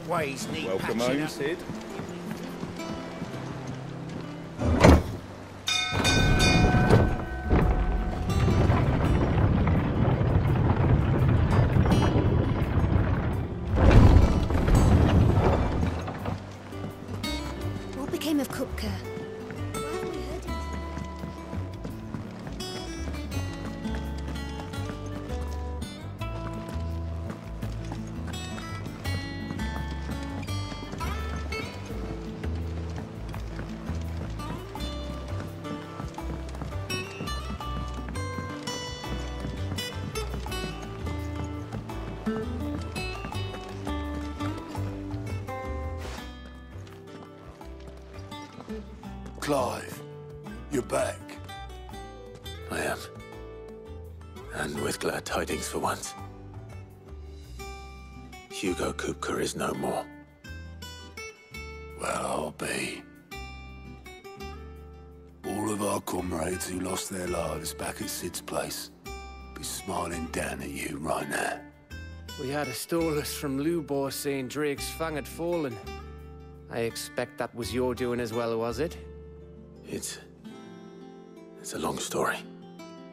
what ways need Welcome patching home, up. Sid. What became of Kupka? Why haven't we heard anything? Clive, you're back. I am. And with glad tidings for once. Hugo Kupka is no more. Well, I'll be. All of our comrades who lost their lives back at Sid's place be smiling down at you right now. We had a stolus from Lubor saying Drake's fang had fallen. I expect that was your doing as well, was it? It's a long story.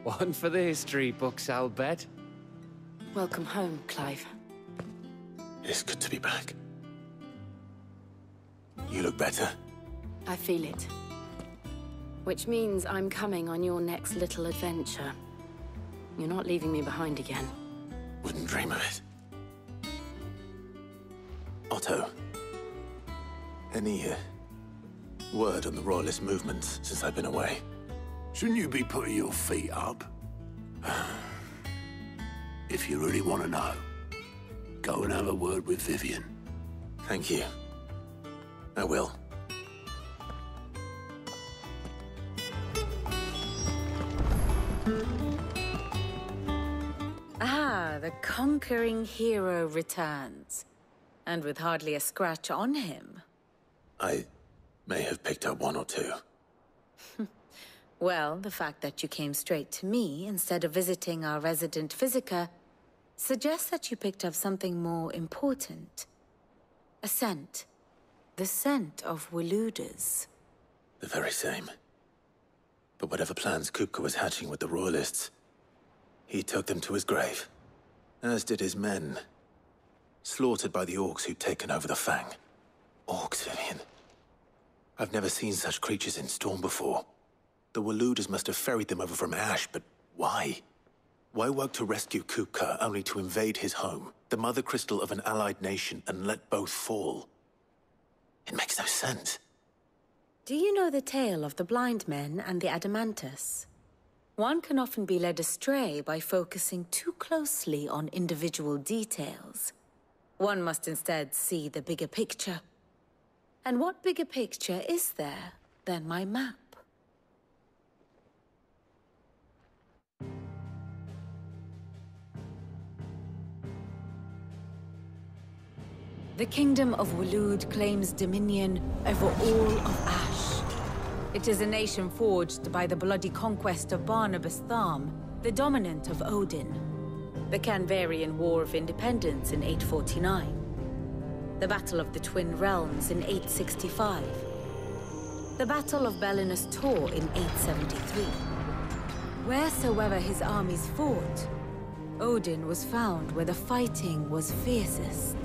One for the history books, I'll bet. Welcome home, Clive. It's good to be back. You look better. I feel it. Which means I'm coming on your next little adventure. You're not leaving me behind again. Wouldn't dream of it. Otto, any word on the Royalist movements since I've been away? Shouldn't you be putting your feet up? If you really want to know, go and have a word with Vivian. Thank you. I will. Ah, the conquering hero returns. And with hardly a scratch on him. I may have picked up one or two. Well, the fact that you came straight to me instead of visiting our resident Physica suggests that you picked up something more important. A scent. The scent of Waludas. The very same. But whatever plans Kupka was hatching with the Royalists, he took them to his grave. As did his men. Slaughtered by the orcs who'd taken over the Fang. Orcs, Vivian. I've never seen such creatures in Storm before. The Waludas must have ferried them over from Ash, but why? Why work to rescue Kupka only to invade his home, the mother crystal of an allied nation, and let both fall? It makes no sense. Do you know the tale of the blind men and the Adamantus? One can often be led astray by focusing too closely on individual details. One must instead see the bigger picture. And what bigger picture is there than my map? The Kingdom of Waloed claims dominion over all of Ash. It is a nation forged by the bloody conquest of Barnabas Tharm, the dominant of Odin. The Canvarian War of Independence in 849. The Battle of the Twin Realms in 865. The Battle of Belinus Tor in 873. Wheresoever his armies fought, Odin was found where the fighting was fiercest.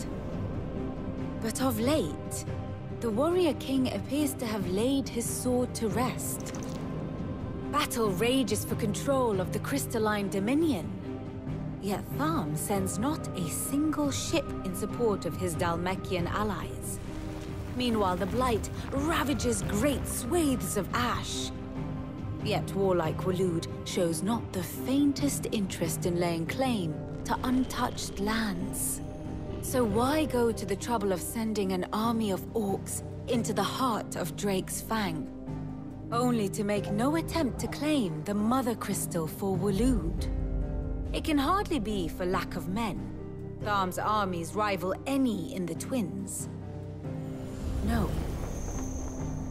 But of late, the warrior king appears to have laid his sword to rest. Battle rages for control of the crystalline dominion. Yet Tharm sends not a single ship in support of his Dhalmekian allies. Meanwhile, the Blight ravages great swathes of Ash. Yet warlike Waloed shows not the faintest interest in laying claim to untouched lands. So why go to the trouble of sending an army of orcs into the heart of Drake's Fang, only to make no attempt to claim the Mother Crystal for Waloed? It can hardly be for lack of men. Tharm's armies rival any in the Twins. No.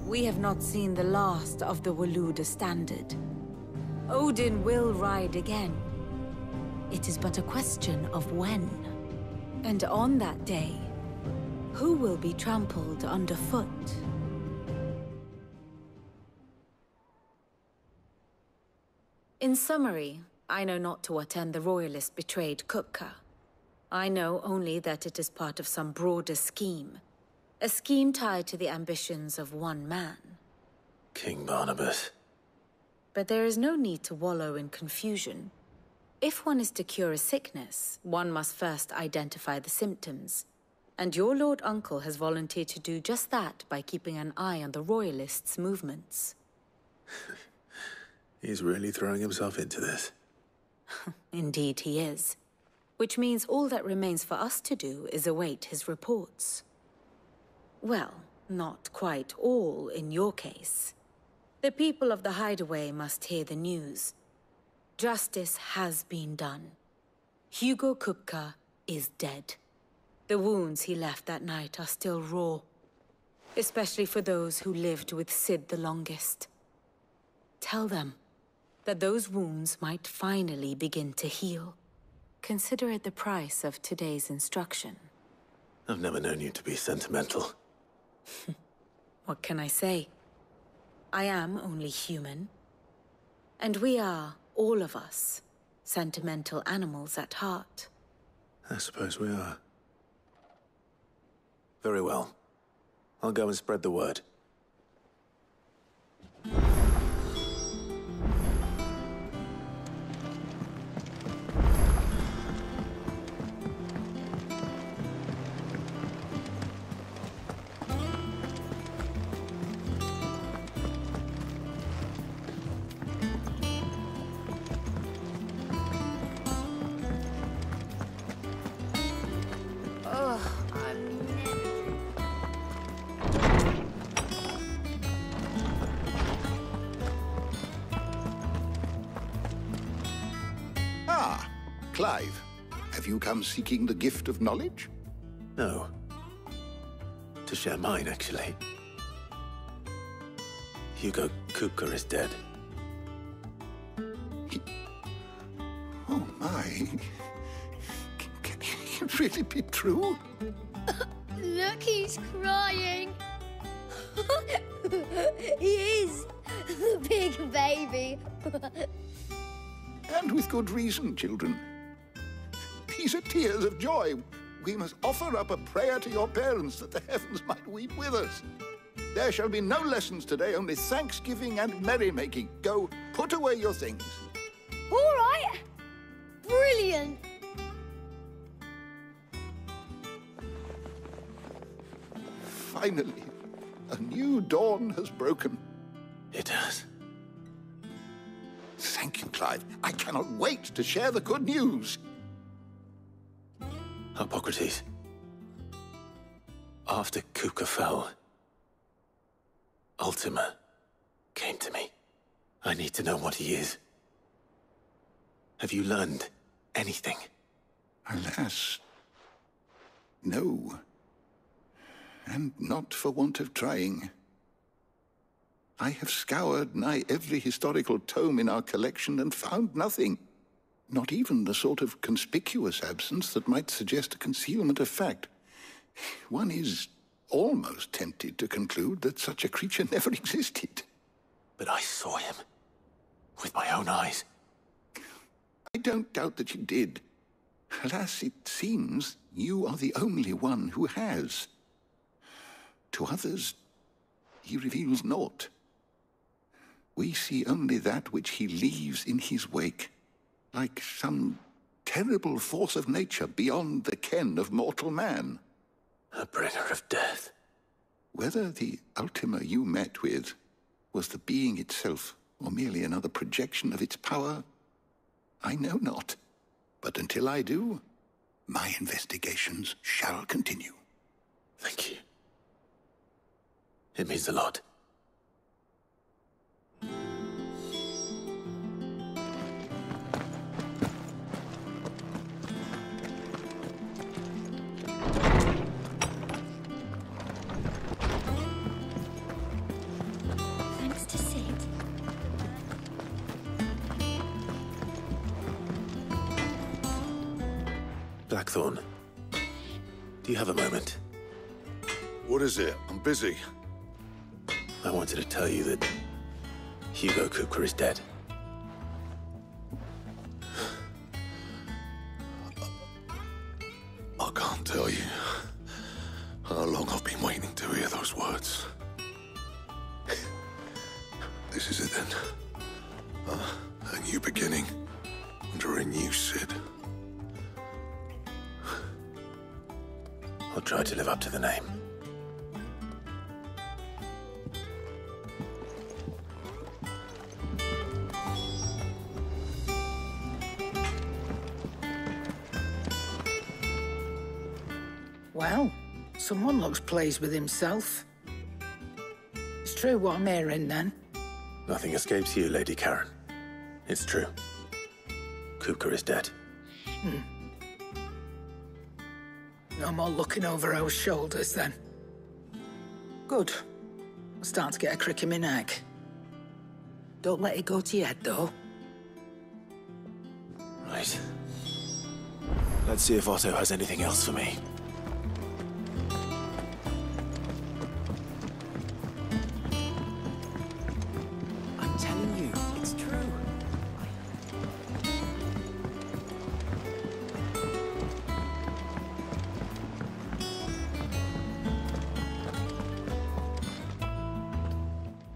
We have not seen the last of the Waluda standard. Odin will ride again. It is but a question of when. And on that day, who will be trampled underfoot? In summary, I know not to what end the Royalists betrayed Kupka. I know only that it is part of some broader scheme. A scheme tied to the ambitions of one man. King Barnabas. But there is no need to wallow in confusion. If one is to cure a sickness, one must first identify the symptoms. And your Lord Uncle has volunteered to do just that by keeping an eye on the Royalists' movements. He's really throwing himself into this. Indeed he is. Which means all that remains for us to do is await his reports. Well, not quite all in your case. The people of the Hideaway must hear the news. Justice has been done. Hugo Kupka is dead. The wounds he left that night are still raw, especially for those who lived with Sid the longest. Tell them that those wounds might finally begin to heal. Consider it the price of today's instruction. I've never known you to be sentimental. What can I say? I am only human. And we are, all of us, sentimental animals at heart. I suppose we are. Very well. I'll go and spread the word. Clive, have you come seeking the gift of knowledge? No. To share mine, actually. Hugo Kupka is dead. Oh my. Can it really be true? Look, he's crying. He is. The big baby. And with good reason, children. These are tears of joy. We must offer up a prayer to your parents that the heavens might weep with us. There shall be no lessons today, only thanksgiving and merrymaking. Go, put away your things. All right. Brilliant. Finally, a new dawn has broken. It has. Thank you, Clive. I cannot wait to share the good news. Hippocrates. After Kupka fell, Ultima came to me. I need to know what he is. Have you learned anything? Alas, no. And not for want of trying. I have scoured nigh every historical tome in our collection and found nothing. Not even the sort of conspicuous absence that might suggest a concealment of fact. One is almost tempted to conclude that such a creature never existed. But I saw him. With my own eyes. I don't doubt that you did. Alas, it seems you are the only one who has. To others, he reveals naught. We see only that which he leaves in his wake, like some terrible force of nature beyond the ken of mortal man. A bringer of death. Whether the Ultima you met with was the being itself, or merely another projection of its power, I know not. But until I do, my investigations shall continue. Thank you. It means a lot. Thanks to Sid. Blackthorn, do you have a moment? What is it? I'm busy. I wanted to tell you that Hugo Kupka is dead. I can't tell you how long I've been waiting to hear those words. This is it then. A new beginning under a new Sid. I'll try to live up to the name. Well, someone looks pleased with himself. It's true what I'm hearing, then. Nothing escapes you, Lady Karen. It's true. Kupka is dead. No more looking over our shoulders, then. Good. I'm starting to get a crick in my neck. Don't let it go to your head, though. Right. Let's see if Otto has anything else for me. I'm telling you, it's true.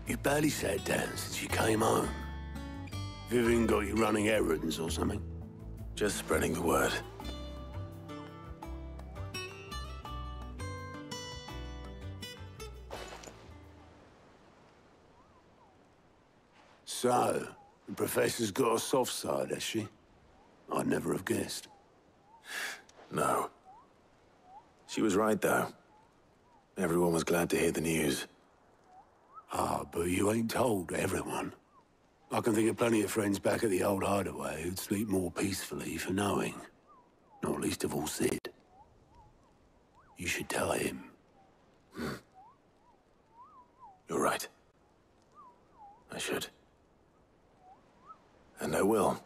You barely sat down since you came home. Vivian got you running errands or something? Just spreading the word. So, the Professor's got a soft side, has she? I'd never have guessed. No. She was right, though. Everyone was glad to hear the news. Ah, but you ain't told everyone. I can think of plenty of friends back at the old hideaway who'd sleep more peacefully for knowing. Not least of all Sid. You should tell him. You're right. I should. And I will.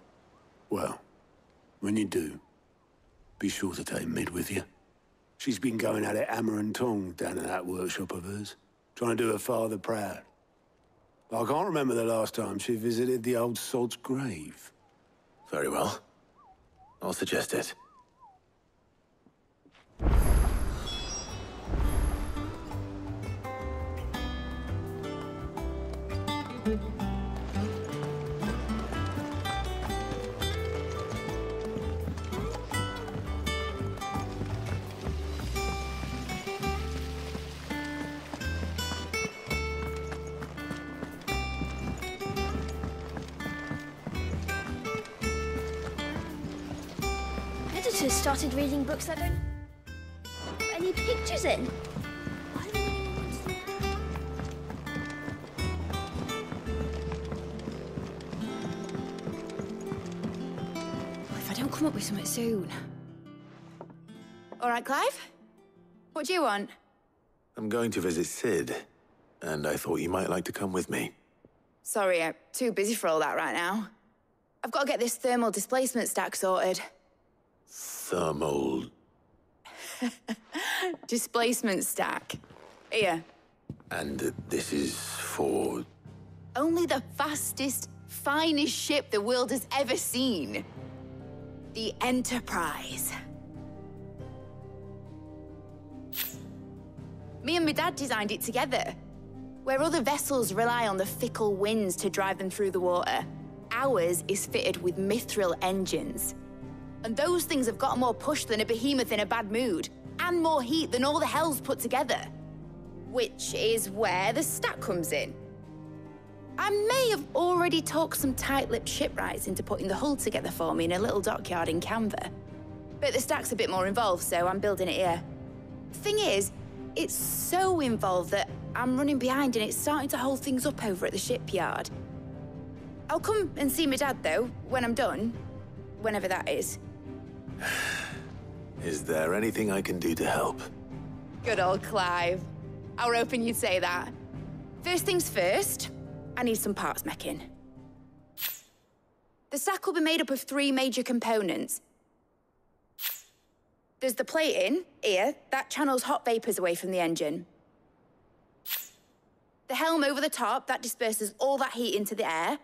Well, when you do, be sure to take Mid with you. She's been going at it hammer and tong down in that workshop of hers, trying to do her father proud. I can't remember the last time she visited the old sod's grave. Very well. I'll suggest it. Editors started reading books that don't put any pictures in. Why do anyone want to do that? If I don't come up with something soon. All right, Clive? What do you want? I'm going to visit Sid, and I thought you might like to come with me. Sorry, I'm too busy for all that right now. I've got to get this thermal displacement stack sorted. Thermal... Displacement stack. Here. And this is for... Only the fastest, finest ship the world has ever seen. The Enterprise. Me and my dad designed it together. Where other vessels rely on the fickle winds to drive them through the water, ours is fitted with mithril engines. And those things have got more push than a behemoth in a bad mood, and more heat than all the hells put together. Which is where the stack comes in. I may have already talked some tight-lipped shipwrights into putting the hull together for me in a little dockyard in Canva. But the stack's a bit more involved, so I'm building it here. Thing is, it's so involved that I'm running behind and it's starting to hold things up over at the shipyard. I'll come and see my dad, though, when I'm done. Whenever that is. Is there anything I can do to help? Good old Clive. I were hoping you'd say that. First things first, I need some parts meching. The stack will be made up of 3 major components. There's the plating, here, that channels hot vapors away from the engine. The helm over the top, that disperses all that heat into the air.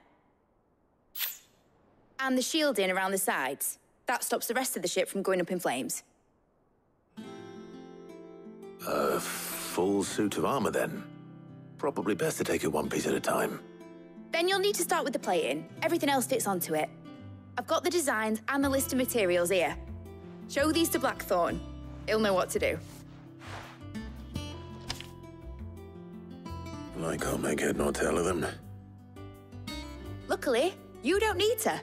And the shielding around the sides. That stops the rest of the ship from going up in flames. A full suit of armor, then? Probably best to take it one piece at a time. Then you'll need to start with the plating. Everything else fits onto it. I've got the designs and the list of materials here. Show these to Blackthorn. He'll know what to do. I can't make head nor tail of them. Luckily, you don't need to.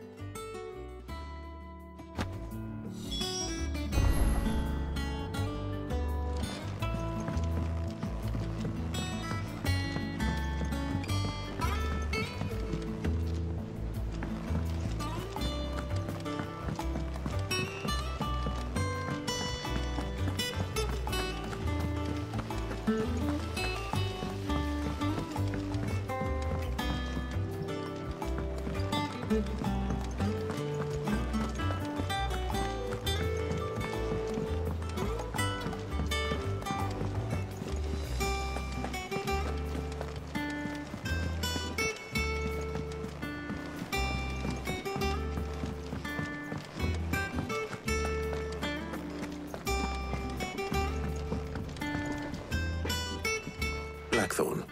Blackthorn,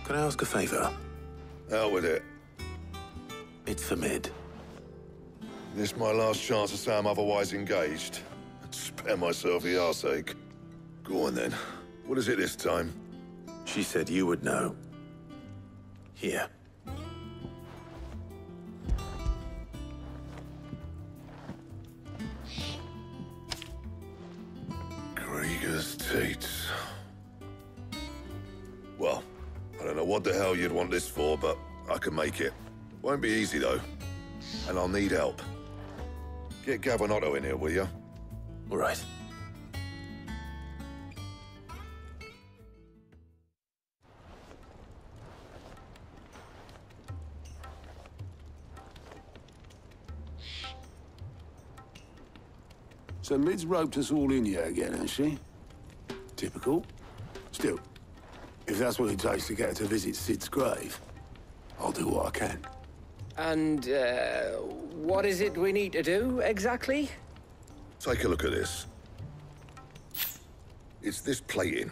can I ask a favor? Out with it. It's for Mid. This my last chance to say I'm otherwise engaged. I'd spare myself the arseache. Go on then. What is it this time? She said you would know. Here. Krieger's Tates. Well, I don't know what the hell you'd want this for, but I can make it. Won't be easy, though. And I'll need help. Get Gavin-Otto in here, will you? All right. So Mid's roped us all in here again, has she? Typical. Still, if that's what it takes to get her to visit Sid's grave, I'll do what I can. And, what is it we need to do, exactly? Take a look at this. It's this plating.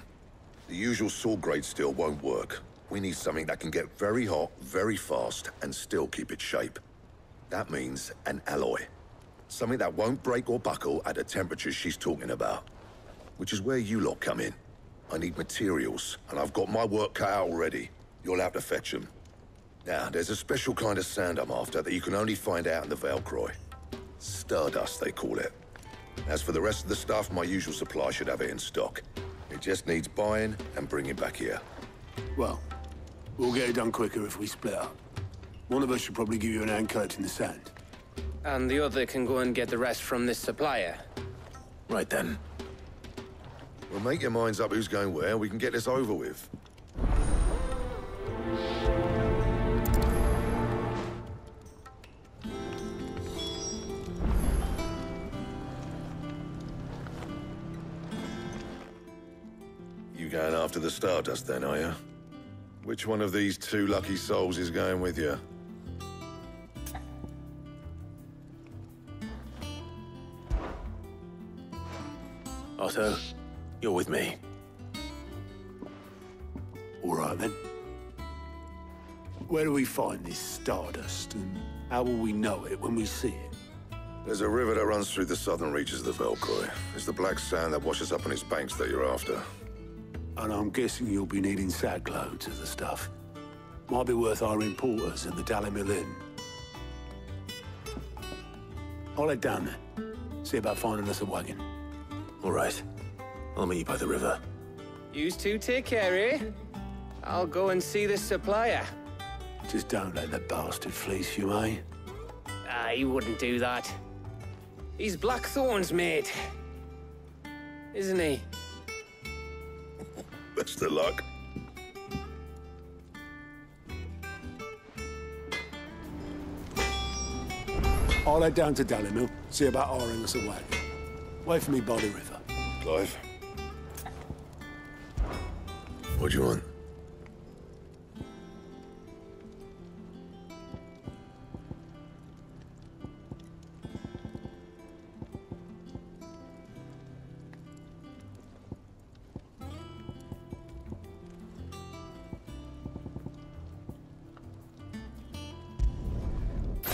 The usual sword-grade steel won't work. We need something that can get very hot, very fast, and still keep its shape. That means an alloy. Something that won't break or buckle at the temperatures she's talking about. Which is where you lot come in. I need materials, and I've got my work cut out already. You'll have to fetch them. Now, there's a special kind of sand I'm after that you can only find out in the Valcroy. Stardust, they call it. As for the rest of the stuff, my usual supply should have it in stock. It just needs buying and bringing back here. Well, we'll get it done quicker if we split up. One of us should probably give you an hand coat in the sand. And the other can go and get the rest from this supplier. Right then. Well, make your minds up who's going where, we can get this over with. You going after the Stardust then, are you? Which one of these two lucky souls is going with you? Otto, you're with me. All right, then. Where do we find this Stardust, and how will we know it when we see it? There's a river that runs through the southern reaches of the Valcroy. It's the black sand that washes up on its banks that you're after. And I'm guessing you'll be needing sackloads of the stuff. Might be worth our importers at the Dalimil Inn. I'll head down there. See about finding us a wagon. All right. I'll meet you by the river. Yous two take care, eh? I'll go and see this supplier. Just don't let the bastard fleece you, eh? He wouldn't do that. He's Blackthorn's mate. Isn't he? Best of luck. I'll head down to Dalimil, see about hiring us a wagon. Wait for me by the river. Clive? What do you want?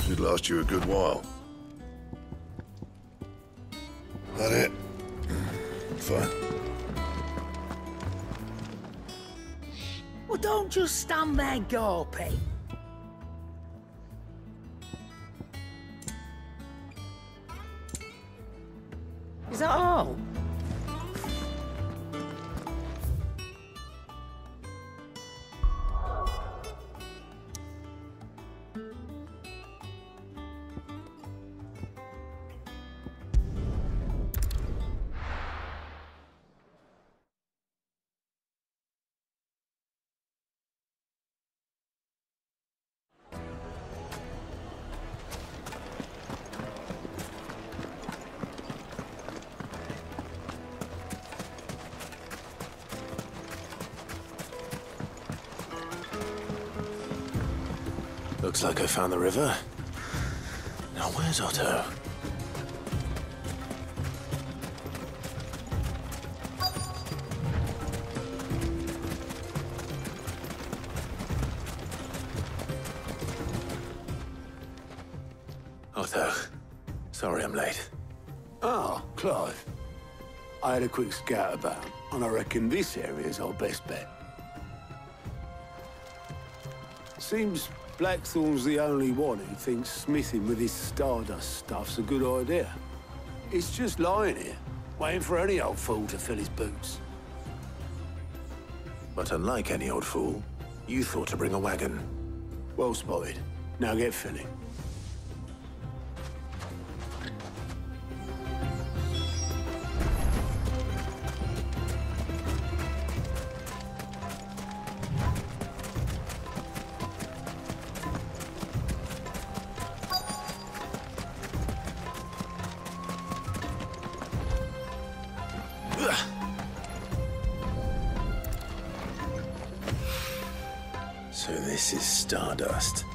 Should last you a good while. That it? Fine. Well, don't just stand there gawping. Is that all? Looks like I found the river. Now where's Otto? Otto, sorry I'm late. Ah, Clive. I had a quick scout about, and I reckon this area's our best bet. Seems Blackthorn's the only one who thinks smithing with his Stardust stuff's a good idea. It's just lying here, waiting for any old fool to fill his boots. But unlike any old fool, you thought to bring a wagon. Well spotted. Now get filling. So this is Stardust.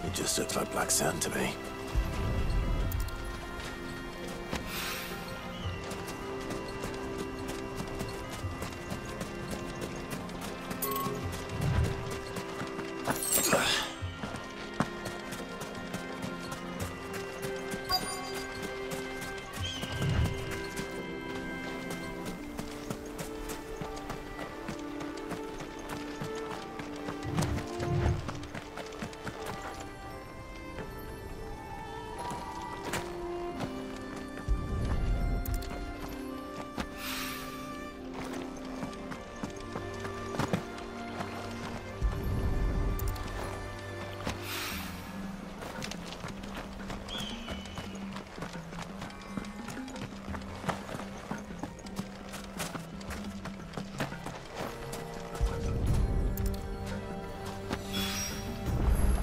It just looks like black sand to me.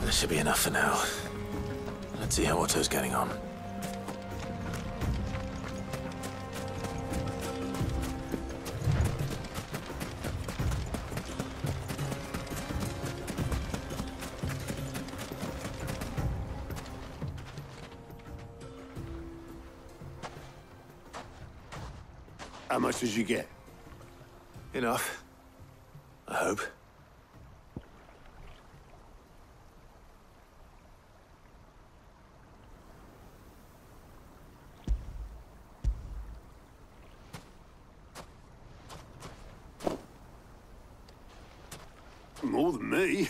That should be enough for now. Let's see how Otto's getting on. How much did you get? Enough. I hope. More than me.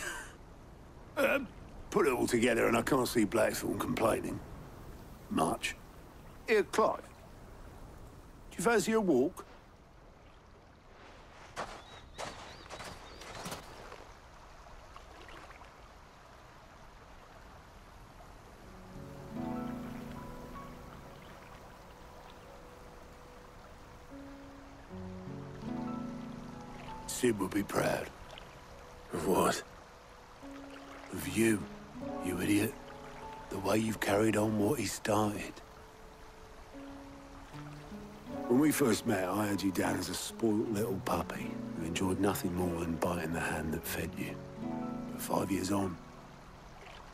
Put it all together and I can't see Blackthorn complaining. Much. Here, Clive. Do you fancy a walk? Sid would be proud. Of what? Of you, you idiot. The way you've carried on what he started. When we first met, I had you down as a spoilt little puppy who enjoyed nothing more than biting the hand that fed you. But 5 years on,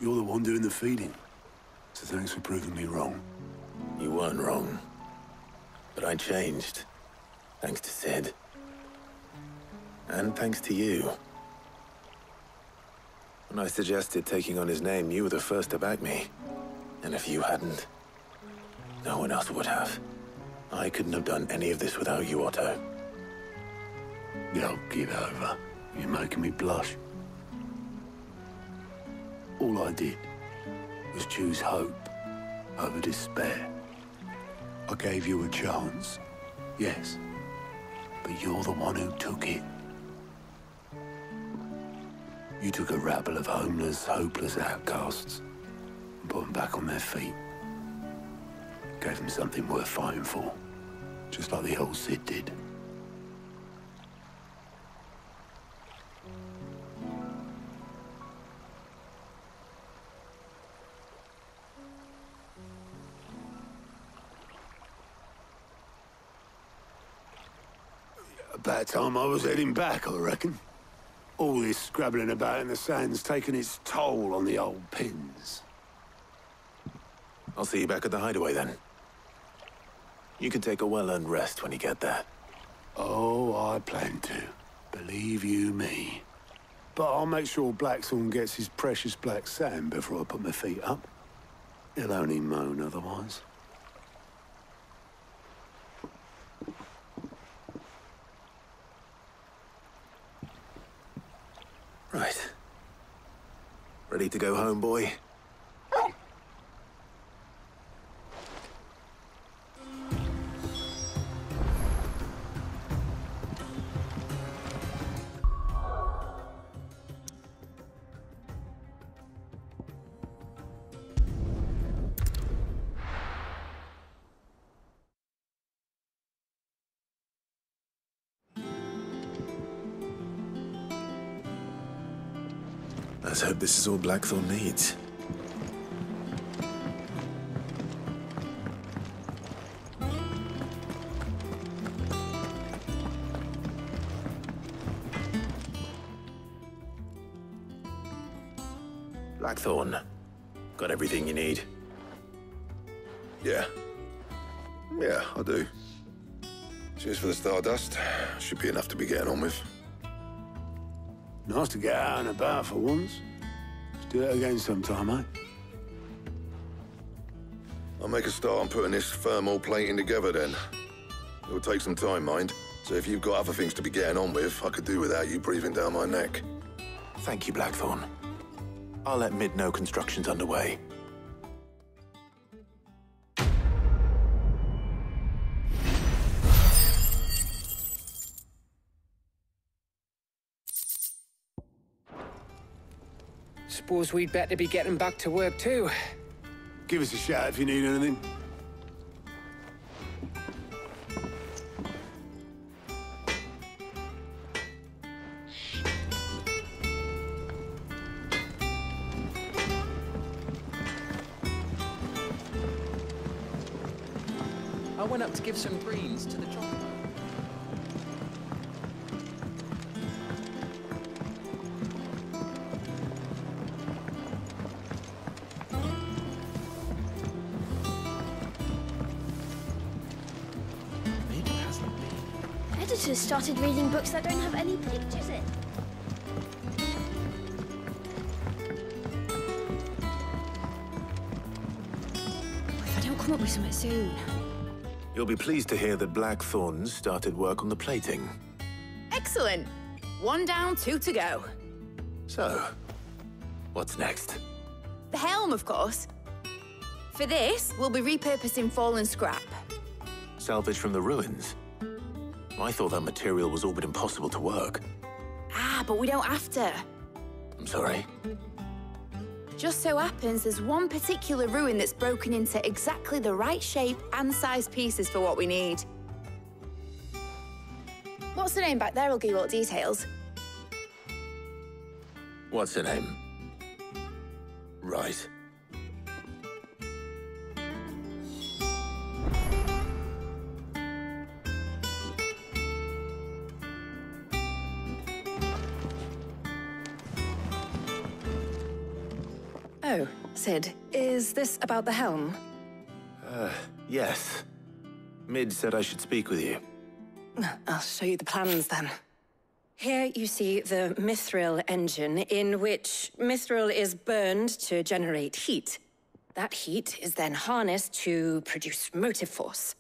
you're the one doing the feeding. So thanks for proving me wrong. You weren't wrong. But I changed. Thanks to Sid. And thanks to you. When I suggested taking on his name, you were the first to back me. And if you hadn't, no one else would have. I couldn't have done any of this without you, Otto. Yo, get over. You're making me blush. All I did was choose hope over despair. I gave you a chance, yes, but you're the one who took it. You took a rabble of homeless, hopeless outcasts and put them back on their feet. Gave them something worth fighting for, just like the old Cid did. About time I was heading back, I reckon. All this scrabbling about in the sand's taken its toll on the old pins. I'll see you back at the hideaway then. You can take a well-earned rest when you get there. Oh, I plan to. Believe you me. But I'll make sure Blackthorn gets his precious black sand before I put my feet up. He'll only moan otherwise. Right. Ready to go home, boy? Let's hope this is all Blackthorn needs. Blackthorn, got everything you need? Yeah. Yeah, I do. Cheers for the Stardust. Should be enough to be getting on with. Nice to get out and about for once. Let's do it again sometime, eh? I'll make a start on putting this thermal plating together then. It'll take some time, mind. So if you've got other things to be getting on with, I could do without you breathing down my neck. Thank you, Blackthorn. I'll let Mid know construction's underway. Suppose we'd better be getting back to work too. Give us a shout if you need anything. I went up to give some greens to the chopper. Editors started reading books that don't have any pictures in. If I don't come up with something soon. You'll be pleased to hear that Blackthorn started work on the plating. Excellent. 1 down, 2 to go. So, what's next? The helm, of course. For this, we'll be repurposing fallen scrap. Salvage from the ruins? I thought that material was all but impossible to work. Ah, but we don't have to. I'm sorry? Just so happens there's one particular ruin that's broken into exactly the right shape and size pieces for what we need. What's the name back there? I'll give you all details. What's her name? Right. Oh, Cid, is this about the helm? Yes. Mid said I should speak with you. I'll show you the plans then. Here you see the mithril engine, in which mithril is burned to generate heat. That heat is then harnessed to produce motive force.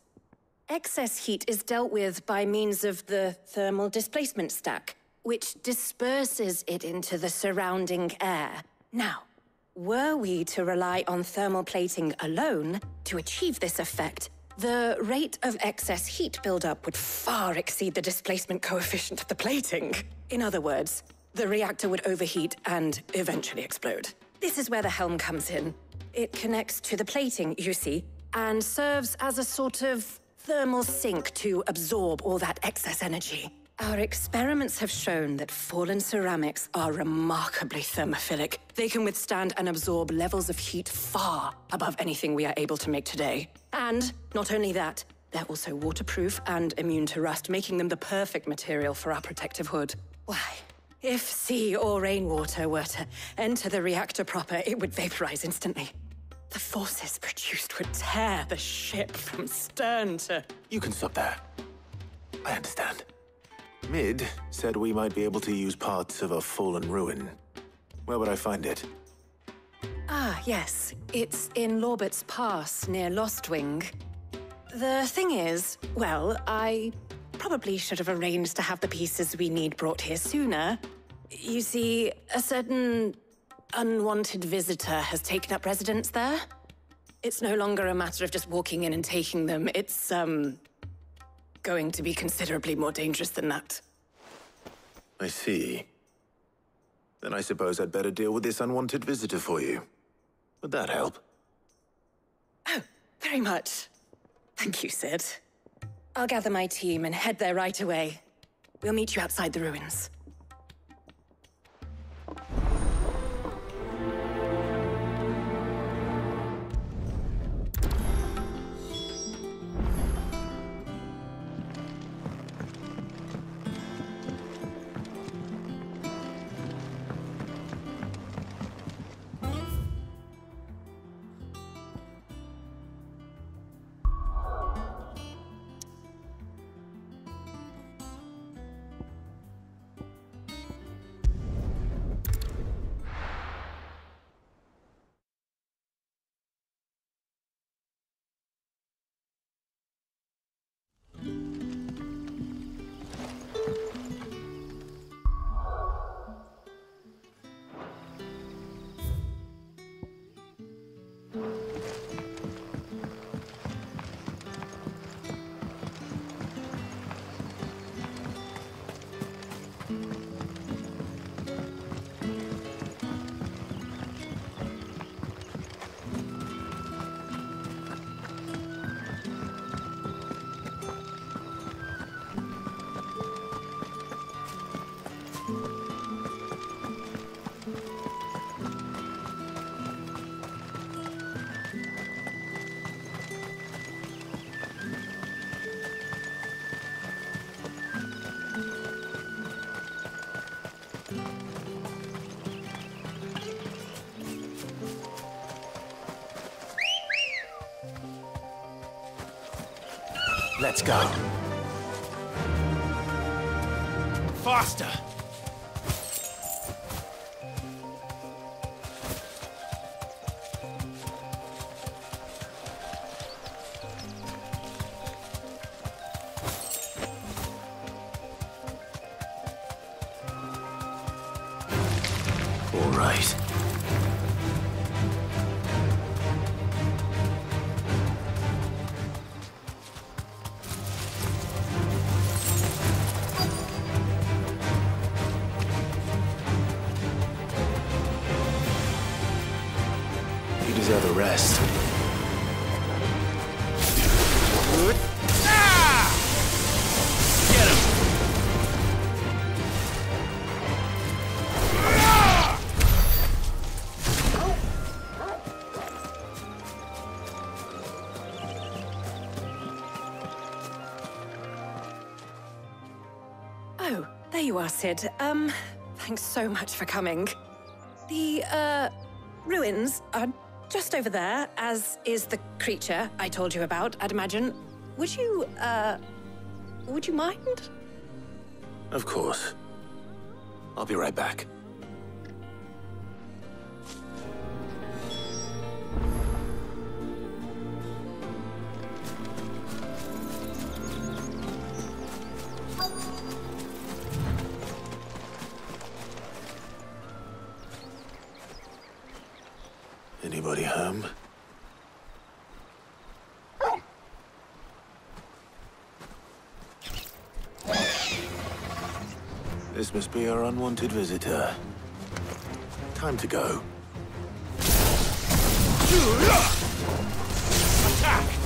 Excess heat is dealt with by means of the thermal displacement stack, which disperses it into the surrounding air. Now, were we to rely on thermal plating alone to achieve this effect, the rate of excess heat buildup would far exceed the displacement coefficient of the plating. In other words, the reactor would overheat and eventually explode. This is where the helm comes in. It connects to the plating, you see, and serves as a sort of thermal sink to absorb all that excess energy. Our experiments have shown that fallen ceramics are remarkably thermophilic. They can withstand and absorb levels of heat far above anything we are able to make today. And not only that, they're also waterproof and immune to rust, making them the perfect material for our protective hood. Why, if sea or rainwater were to enter the reactor proper, it would vaporize instantly. The forces produced would tear the ship from stern to... You can stop there. I understand. Mid said we might be able to use parts of a fallen ruin. Where would I find it? Ah, yes. It's in Lorbert's Pass, near Lostwing. The thing is, well, I probably should have arranged to have the pieces we need brought here sooner. You see, a certain unwanted visitor has taken up residence there. It's no longer a matter of just walking in and taking them. It's, going to be considerably more dangerous than that. I see. Then I suppose I'd better deal with this unwanted visitor for you. Would that help? Oh, very much. Thank you, Sid. I'll gather my team and head there right away. We'll meet you outside the ruins. Let's go. Faster! All right. Deserve a rest. Good. Ah! Get him! Oh, there you are, Sid. Thanks so much for coming. The, ruins are just over there, as is the creature I told you about, I'd imagine. Would you mind? Of course. I'll be right back. Anybody home? This must be our unwanted visitor. Time to go. Attack!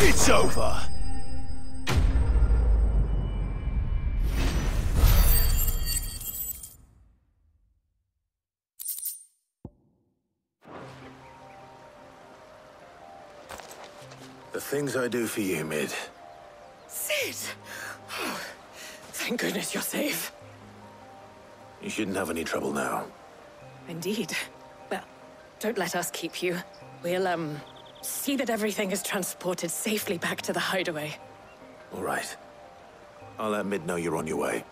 It's over. The things I do for you, Mid. Sid! Oh, thank goodness you're safe. You shouldn't have any trouble now. Indeed. Well, don't let us keep you. We'll, see that everything is transported safely back to the hideaway. All right. I'll let Mid know you're on your way.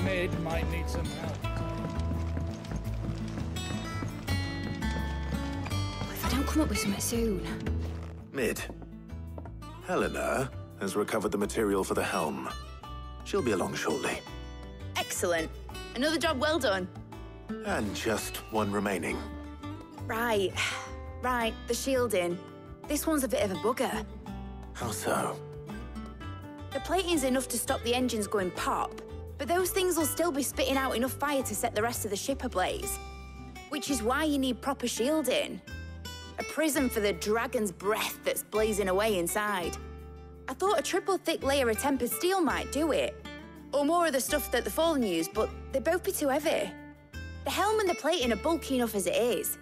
Mid might need some help. If I don't come up with something soon. Mid. Helena has recovered the material for the helm. She'll be along shortly. Excellent. Another job well done. And just one remaining. Right. Right, the shielding. This one's a bit of a bugger. How so? The plating's enough to stop the engines going pop, but those things will still be spitting out enough fire to set the rest of the ship ablaze. Which is why you need proper shielding. A prison for the dragon's breath that's blazing away inside. I thought a triple thick layer of tempered steel might do it. Or more of the stuff that the Fallen use, but they'd both be too heavy. The helm and the plating are bulky enough as it is.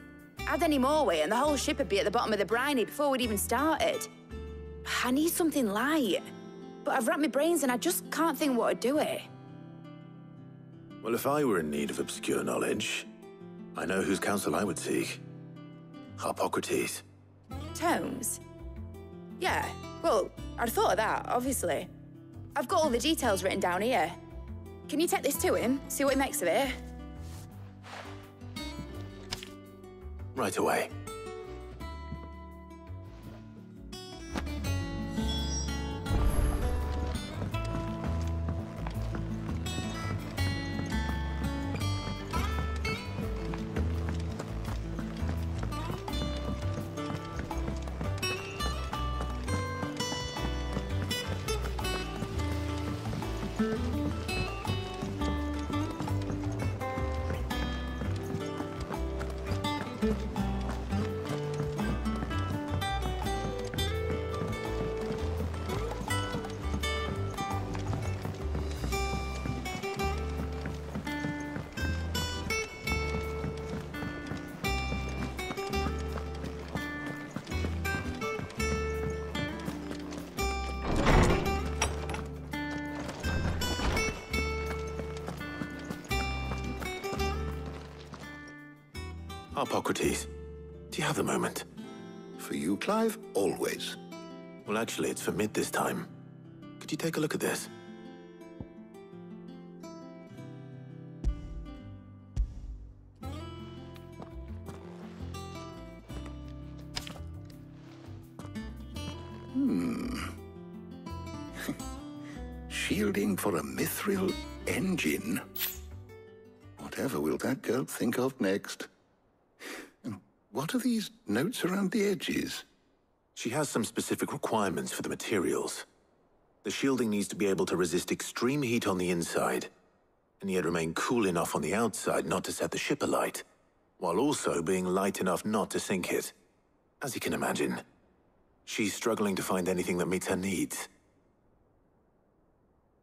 Add any more weight and the whole ship would be at the bottom of the briny before we'd even started. I need something light. But I've racked my brains and I just can't think what would do it. Well, if I were in need of obscure knowledge, I know whose counsel I would seek. Harpocrates. Tomes? Yeah, well, I'd thought of that, obviously. I've got all the details written down here. Can you take this to him, see what he makes of it? Right away. Hippocrates, do you have a moment? For you, Clive, always. Well, actually, it's for mid this time. Could you take a look at this? Shielding for a mithril engine. Whatever will that girl think of next? And what are these notes around the edges? She has some specific requirements for the materials. The shielding needs to be able to resist extreme heat on the inside, and yet remain cool enough on the outside not to set the ship alight, while also being light enough not to sink it. As you can imagine, she's struggling to find anything that meets her needs.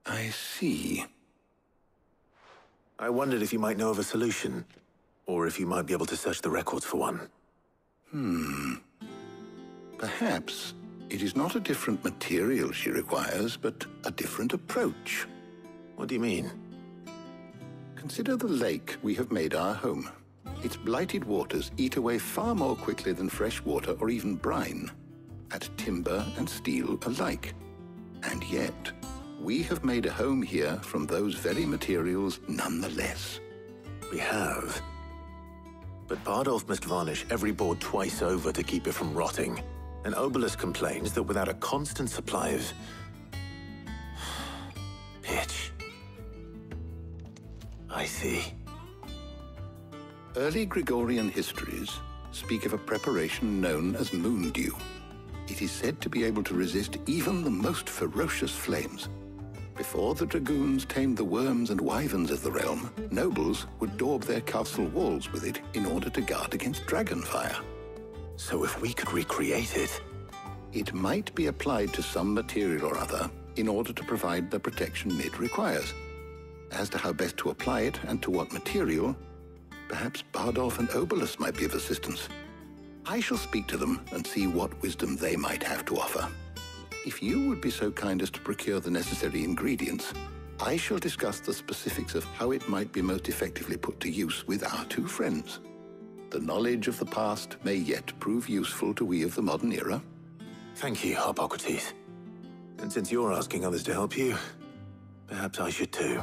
I see. I wondered if you might know of a solution, or if you might be able to search the records for one. Perhaps it is not a different material she requires, but a different approach. What do you mean? Consider the lake we have made our home. Its blighted waters eat away far more quickly than fresh water or even brine, at timber and steel alike. And yet, we have made a home here from those very materials nonetheless. We have. But Bardolph must varnish every board twice over to keep it from rotting. And Obelisk complains that without a constant supply of pitch. I see. Early Gregorian histories speak of a preparation known as moon dew. It is said to be able to resist even the most ferocious flames. Before the dragoons tamed the worms and wyverns of the realm, nobles would daub their castle walls with it in order to guard against dragonfire. So if we could recreate it... It might be applied to some material or other in order to provide the protection Mid requires. As to how best to apply it and to what material, perhaps Bardolph and Obelisk might be of assistance. I shall speak to them and see what wisdom they might have to offer. If you would be so kind as to procure the necessary ingredients, I shall discuss the specifics of how it might be most effectively put to use with our two friends. The knowledge of the past may yet prove useful to we of the modern era. Thank you, Hippocrates. And since you're asking others to help you, perhaps I should too.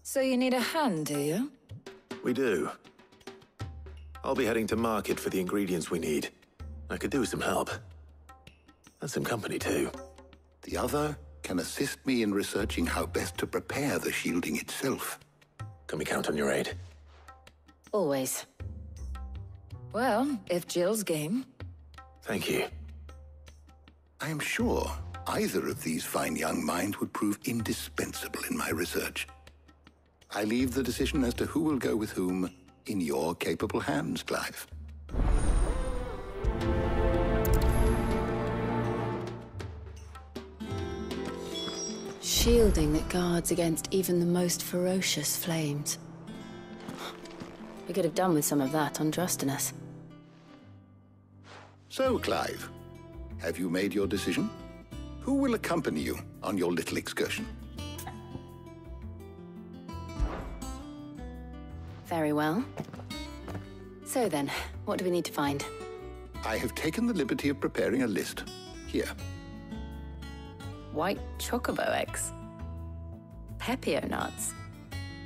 So you need a hand, do you? We do. I'll be heading to market for the ingredients we need. I could do with some help. And some company, too. The other can assist me in researching how best to prepare the shielding itself. Can we count on your aid? Always. Well, if Jill's game. Thank you. I am sure either of these fine young minds would prove indispensable in my research. I leave the decision as to who will go with whom in your capable hands, Clive. Shielding that guards against even the most ferocious flames. We could have done with some of that on Drustinus. So, Clive, Have you made your decision? Who will accompany you on your little excursion? Very well. So then, what do we need to find? I have taken the liberty of preparing a list. Here. White chocobo eggs. Pepio nuts.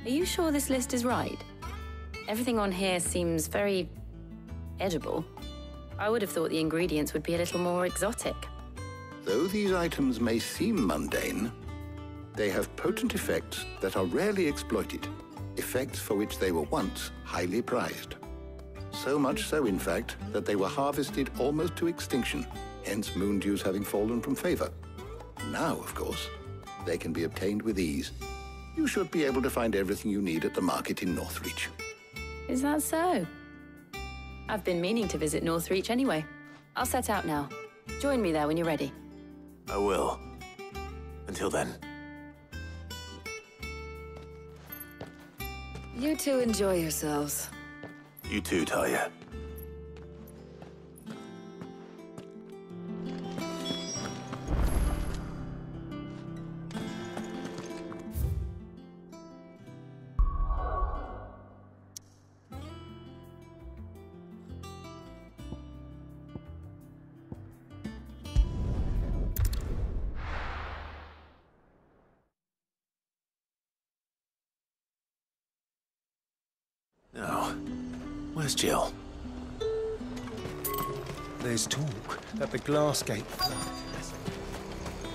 Are you sure this list is right? Everything on here seems very edible. I would have thought the ingredients would be a little more exotic. Though these items may seem mundane, they have potent effects that are rarely exploited, effects for which they were once highly prized. So much so, in fact, that they were harvested almost to extinction, hence moon dews having fallen from favor. Now, of course, they can be obtained with ease. You should be able to find everything you need at the market in Northreach. Is that so? I've been meaning to visit Northreach anyway. I'll set out now. Join me there when you're ready. I will. Until then. You two enjoy yourselves. You too, Talia. Now, where's Jill? There's talk that the glass gate flooded.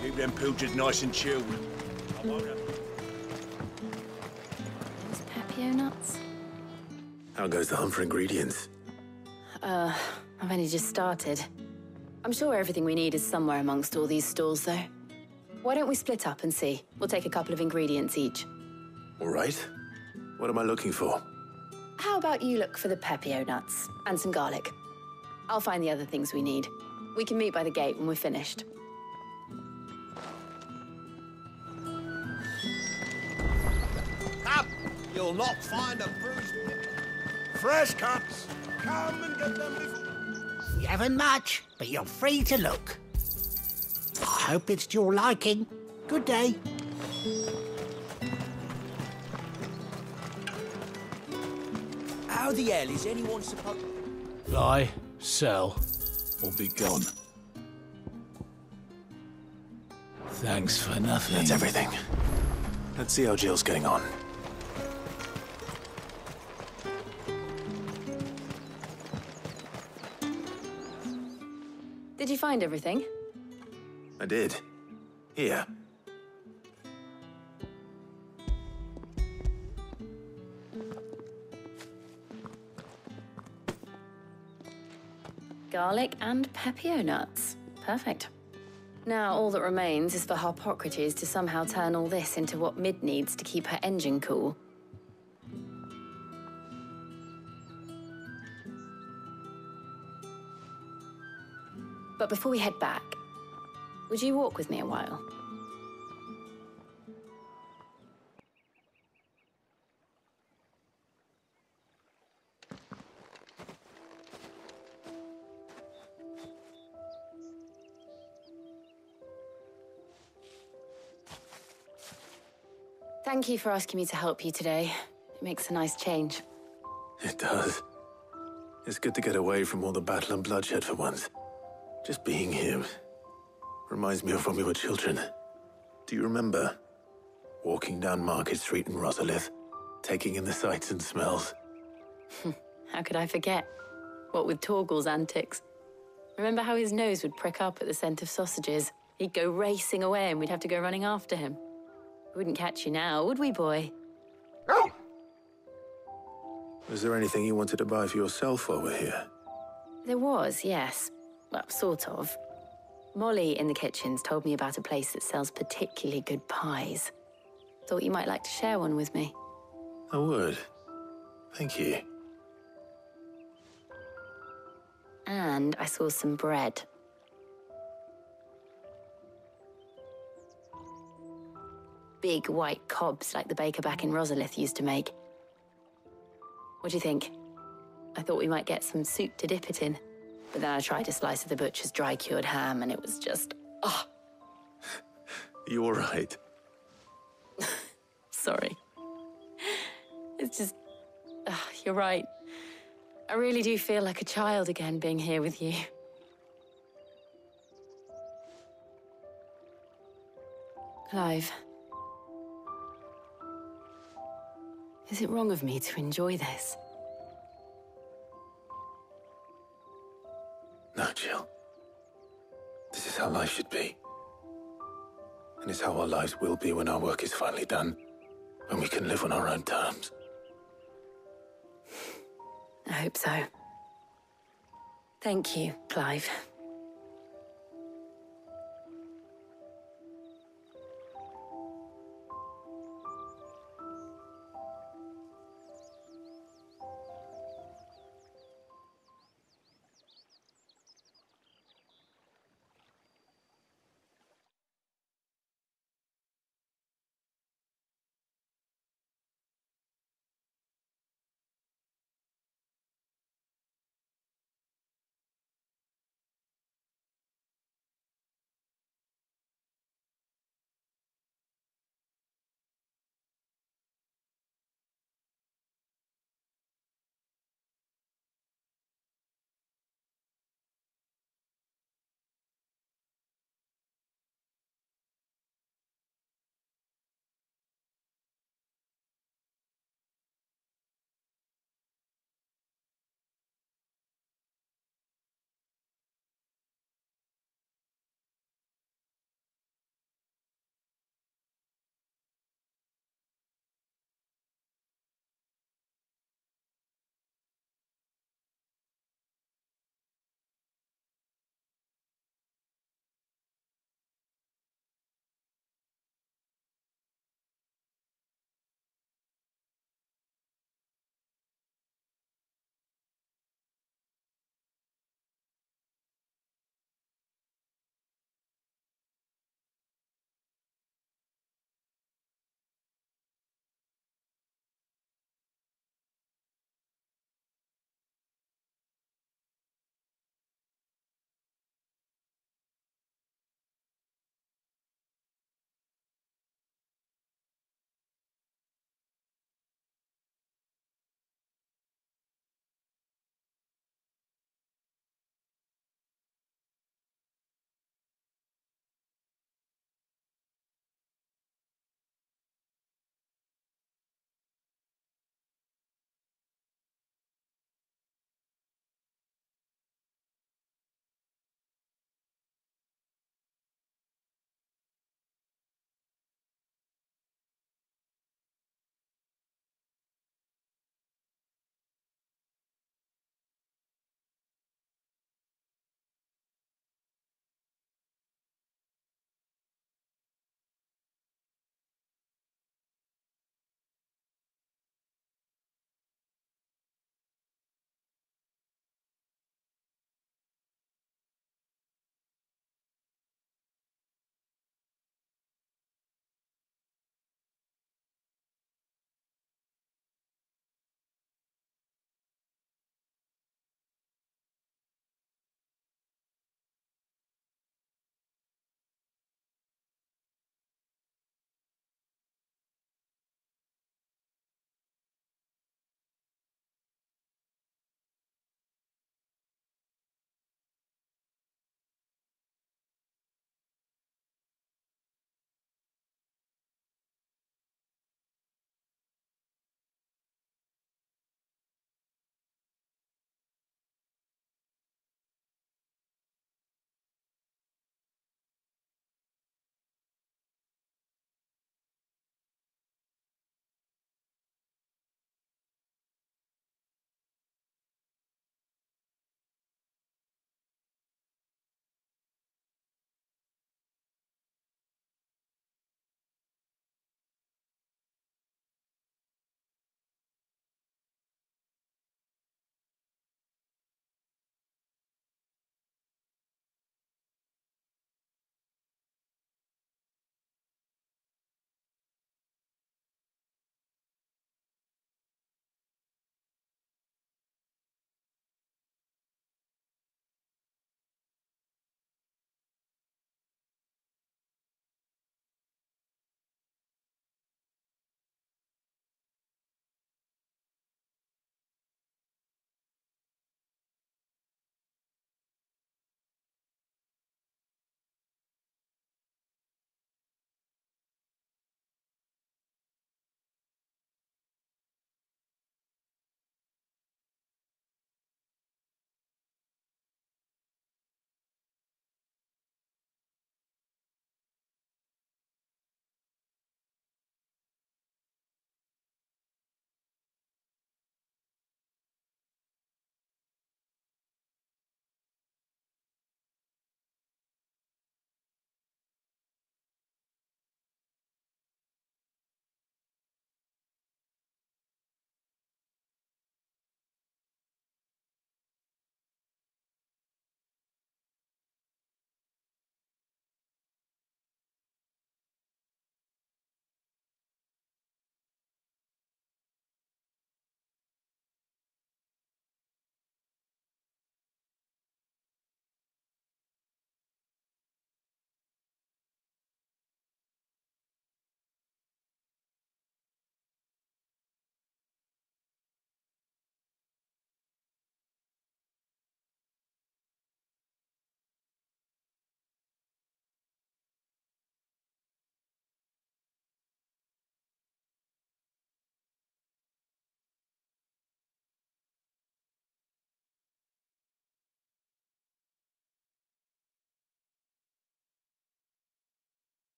Keep them pilchards nice and chilled. Those Pepio nuts? How goes the hunt for ingredients? I've only just started. I'm sure everything we need is somewhere amongst all these stalls, though. Why don't we split up and see? We'll take a couple of ingredients each. All right. What am I looking for? How about you look for the Pepio nuts and some garlic? I'll find the other things we need. We can meet by the gate when we're finished. Up! You'll not find a bruised... Fresh cuts! Come and get them before... You haven't much, but you're free to look. I hope it's to your liking. Good day. How the hell is anyone supposed... Buy, sell, or be gone. Thanks for nothing. That's everything. Let's see how Jill's getting on. Did you find everything? I did. Here. Garlic and Pepio nuts. Perfect. Now all that remains is for Harpocrates to somehow turn all this into what Mid needs to keep her engine cool. But before we head back, would you walk with me a while? Thank you for asking me to help you today. It makes a nice change. It does. It's good to get away from all the battle and bloodshed for once. Just being here reminds me of when we were children. Do you remember? Walking down Market Street in Rosalith, taking in the sights and smells. How could I forget? What with Torgal's antics. Remember how his nose would prick up at the scent of sausages? He'd go racing away and we'd have to go running after him. We wouldn't catch you now, would we, boy? Was there anything you wanted to buy for yourself while we're here? There was, yes. Well, sort of. Molly in the kitchens told me about a place that sells particularly good pies. Thought you might like to share one with me. I would. Thank you. And I saw some bread. Big white cobs like the baker back in Rosalith used to make. What do you think? I thought we might get some soup to dip it in. But then I tried a slice of the butcher's dry-cured ham, and it was just, oh. You all right? Sorry. It's just, you're right. I really do feel like a child again being here with you. Clive. Is it wrong of me to enjoy this? No, Jill. This is how life should be. And it's how our lives will be when our work is finally done. When we can live on our own terms. I hope so. Thank you, Clive.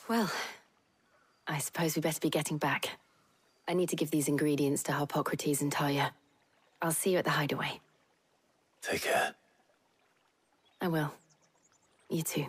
Well, I suppose we better be getting back. I need to give these ingredients to Harpocrates and Talia. I'll see you at the hideaway. Take care. I will. You too.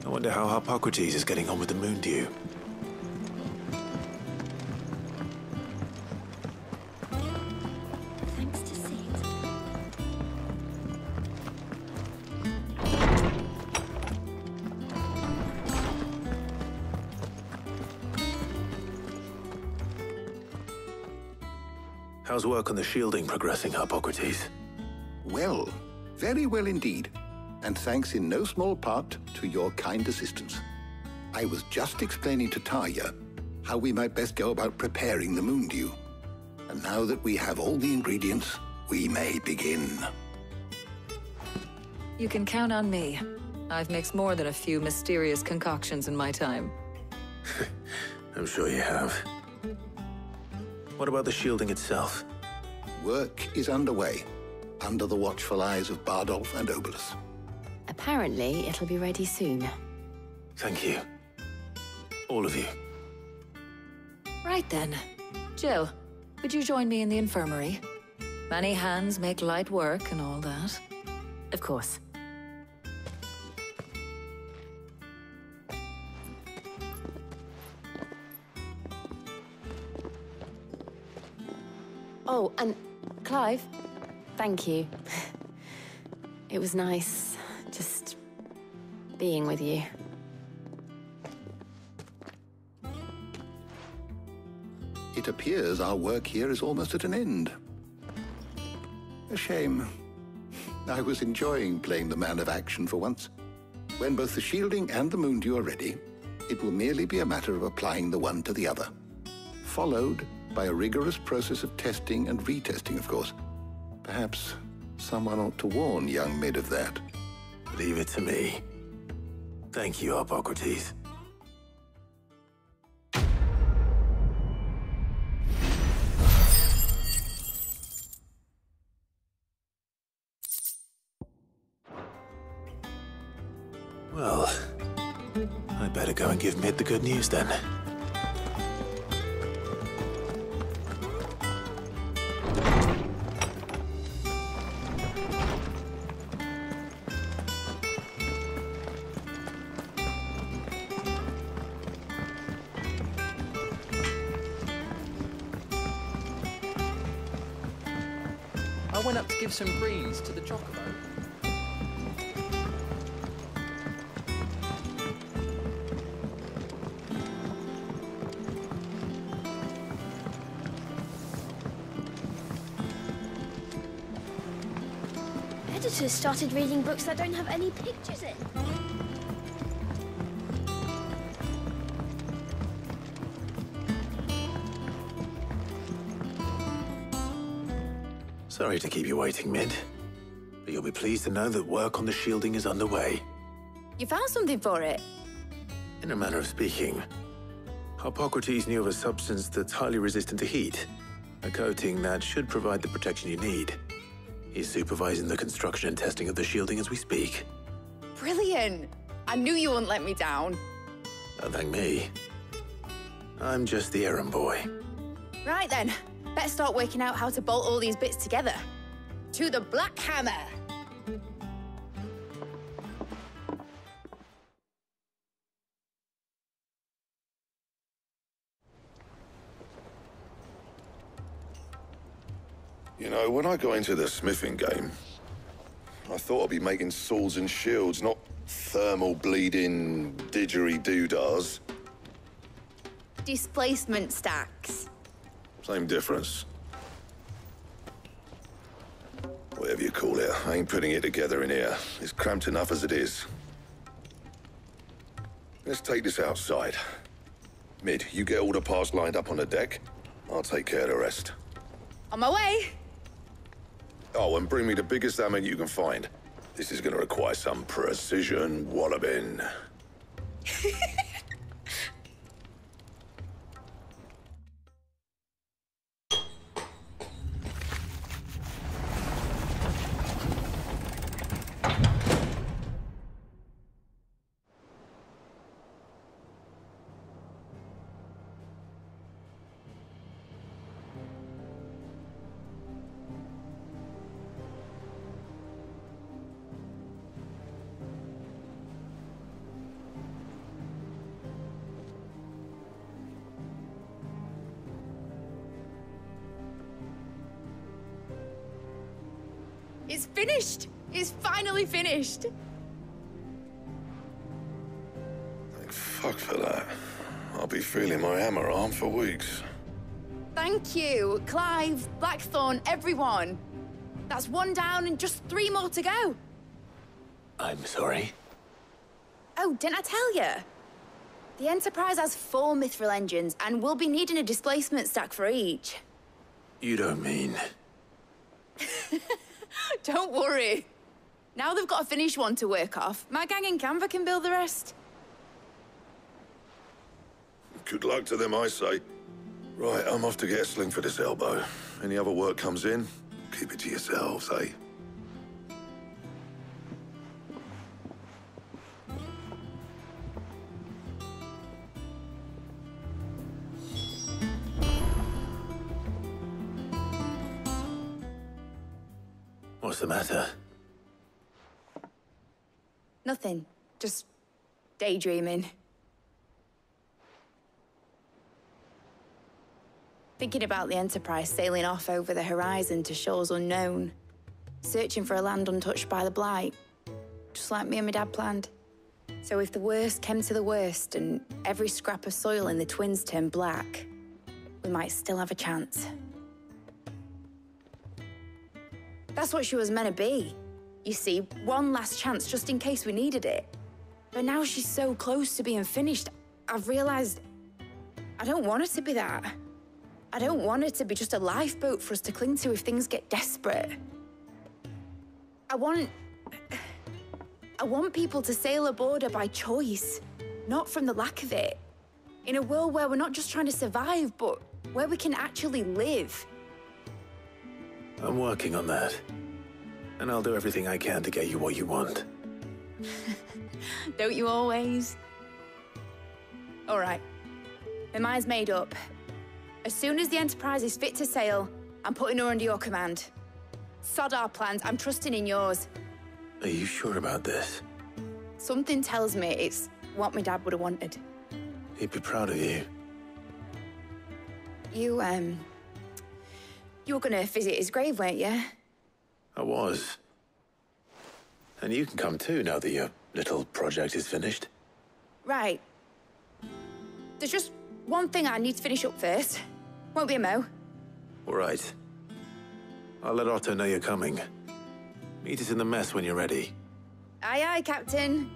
I wonder how Harpocrates is getting on with the moon dew. Thanks to see it. How's work on the shielding progressing, Harpocrates? Well, very well indeed. And thanks in no small part to your kind assistance. I was just explaining to Talia how we might best go about preparing the moon dew. And now that we have all the ingredients, we may begin. You can count on me. I've mixed more than a few mysterious concoctions in my time. I'm sure you have. What about the shielding itself? Work is underway, under the watchful eyes of Bardolph and Obolus. Apparently, it'll be ready soon. Thank you. All of you. Right then. Jill, would you join me in the infirmary? Many hands make light work and all that. Of course. Oh, and Clive, thank you. It was nice, just being with you. It appears our work here is almost at an end. A shame. I was enjoying playing the man of action for once. When both the shielding and the moon dew are ready, it will merely be a matter of applying the one to the other. Followed by a rigorous process of testing and retesting, of course. Perhaps someone ought to warn young Mid of that. Leave it to me. Thank you, Harpocrates. Well, I better go and give Mid the good news then. I went up to give some greens to the chocobo. Editors started reading books that don't have any pictures in. Sorry to keep you waiting, Mid. But you'll be pleased to know that work on the shielding is underway. You found something for it? In a manner of speaking, Harpocrates knew of a substance that's highly resistant to heat. A coating that should provide the protection you need. He's supervising the construction and testing of the shielding as we speak. Brilliant! I knew you wouldn't let me down. Don't thank me. I'm just the errand boy. Right then, better start working out how to bolt all these bits together. To the Black Hammer! You know, when I got into the smithing game, I thought I'd be making swords and shields, not thermal bleeding didgeridoo-dahs. Displacement stacks. Same difference. whatever you call it. I ain't putting it together in here. It's cramped enough as it is. Let's take this outside. Mid, you get all the parts lined up on the deck. I'll take care of the rest. On my way. Oh, and bring me the biggest hammer you can find. This is gonna require some precision walloping. It's finished! It's finally finished! Thank fuck for that. I'll be feeling my hammer arm for weeks. Thank you, Clive, Blackthorn, everyone. That's one down and just 3 more to go. I'm sorry. Oh, didn't I tell you? The Enterprise has 4 mithril engines, and we'll be needing a displacement stack for each. You don't mean... Don't worry. Now they've got a finished one to work off, my gang in Canva can build the rest. Good luck to them, I say. Right, I'm off to get a sling for this elbow. Any other work comes in, keep it to yourselves, eh? What's the matter? Nothing. Just daydreaming. Thinking about the Enterprise sailing off over the horizon to shores unknown. Searching for a land untouched by the Blight. Just like me and my dad planned. So if the worst came to the worst and every scrap of soil in the Twins turned black, we might still have a chance. That's what she was meant to be. You see, one last chance just in case we needed it. But now she's so close to being finished, I've realized I don't want her to be that. I don't want her to be just a lifeboat for us to cling to if things get desperate. I want people to sail aboard her by choice, not from the lack of it. In a world where we're not just trying to survive, but where we can actually live. I'm working on that. And I'll do everything I can to get you what you want. Don't you always? All right. My mind's made up. As soon as the Enterprise is fit to sail, I'm putting her under your command. Sod our plans, I'm trusting in yours. Are you sure about this? Something tells me it's what my dad would have wanted. He'd be proud of you. You were gonna visit his grave, weren't you? I was. And you can come too now that your little project is finished. Right. There's just one thing I need to finish up first. Won't be a mo. All right. I'll let Otto know you're coming. Meet us in the mess when you're ready. Aye, aye, Captain.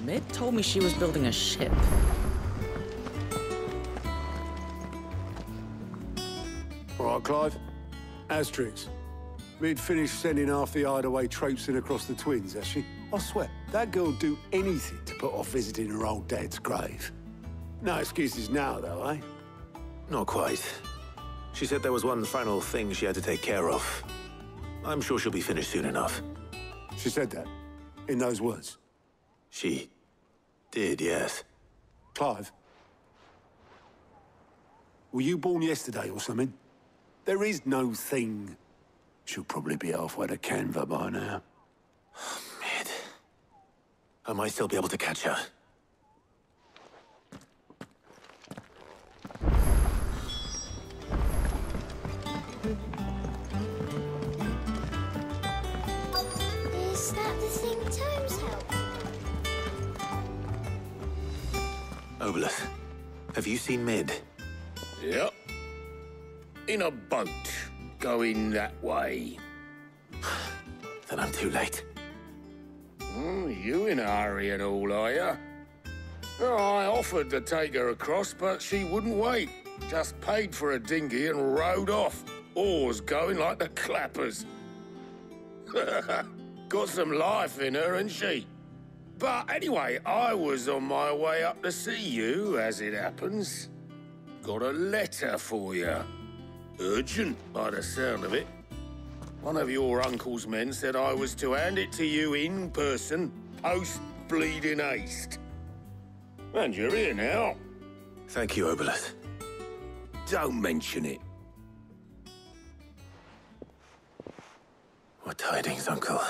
Mid told me she was building a ship. All right, Clive. Asterix. Mid finished sending half the hideaway traipsing across the Twins, has she? I swear, that girl'd do anything to put off visiting her old dad's grave. No excuses now, though, eh? Not quite. She said there was one final thing she had to take care of. I'm sure she'll be finished soon enough. She said that? In those words? She did, yes. Clive? Were you born yesterday or something? There is no thing. She'll probably be halfway to Canva by now. Mid. I might still be able to catch her. Is that the thing Tomes help? Obolus, have you seen Mid? Yep. In a boat, going that way. Then I'm too late. You in a hurry and all, are you? Oh, I offered to take her across, but she wouldn't wait. Just paid for a dinghy and rowed off. Oars going like the clappers. Got some life in her, ain't she? But anyway, I was on my way up to see you, as it happens. Got a letter for you. Urgent, by the sound of it. One of your uncle's men said I was to hand it to you in person, post-bleeding haste. And you're here now. Thank you, Obolus. Don't mention it. What tidings, Uncle?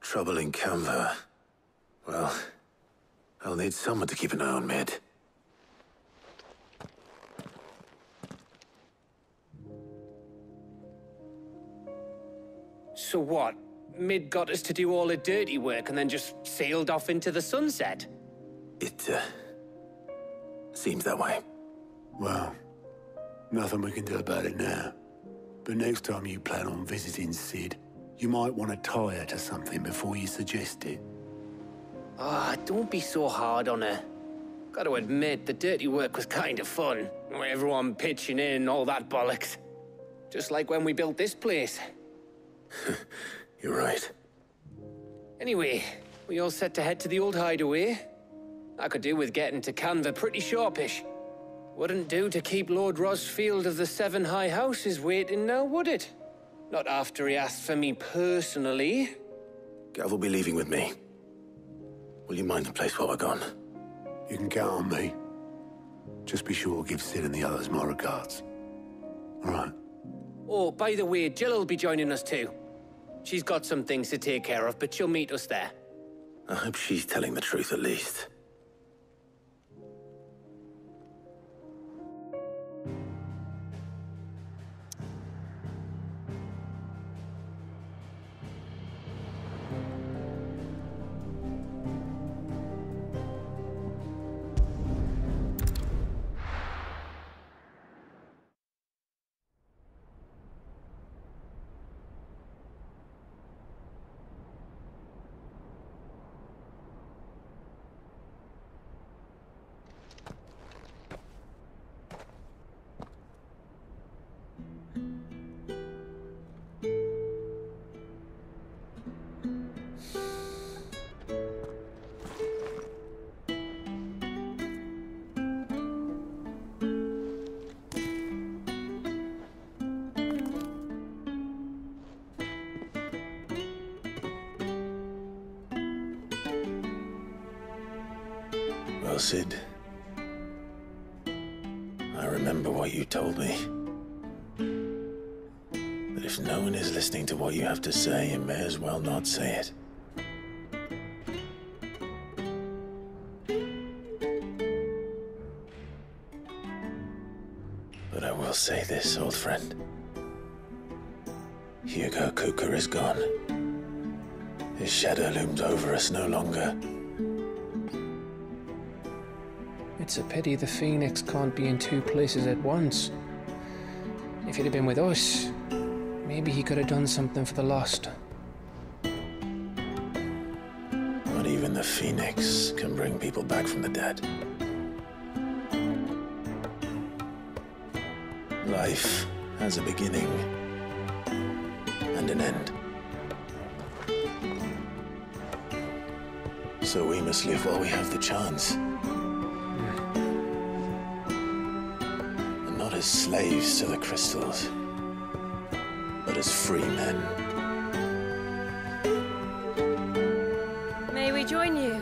Trouble in Canva. Well, I'll need someone to keep an eye on Mid. So what? Mid got us to do all the dirty work and then just sailed off into the sunset? It, seems that way. Well, nothing we can do about it now. But next time you plan on visiting Sid, you might want to tie her to something before you suggest it. Ah, don't be so hard on her. Gotta admit, the dirty work was kind of fun. Everyone pitching in and all that bollocks. Just like when we built this place. You're right. Anyway, we all set to head to the old hideaway. I could do with getting to Canva pretty sharpish. Wouldn't do to keep Lord Rosfield of the Seven High Houses waiting now, would it? Not after he asked for me personally. Gav will be leaving with me. Will you mind the place while we're gone? You can count on me. Just be sure to give Sid and the others my regards. All right. Oh, by the way, Jill will be joining us too. She's got some things to take care of, but she'll meet us there. I hope she's telling the truth at least. Well, Sid, I remember what you told me. But if no one is listening to what you have to say, you may as well not say it. But I will say this, old friend. Hugo Kuka is gone. His shadow looms over us no longer. It's a pity the Phoenix can't be in two places at once. If he'd have been with us, maybe he could have done something for the lost. Not even the Phoenix can bring people back from the dead. Life has a beginning and an end. So we must live while we have the chance. And not as slaves to the crystals, but as free men. May we join you?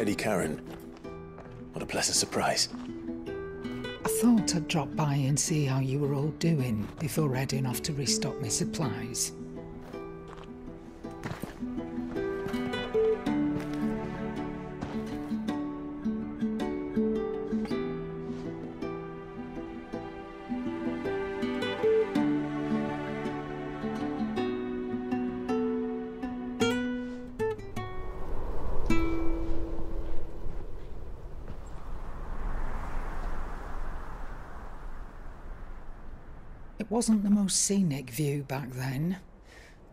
Lady Karen. What a pleasant surprise. I thought I'd drop by and see how you were all doing before heading off to restock my supplies. It wasn't the most scenic view back then,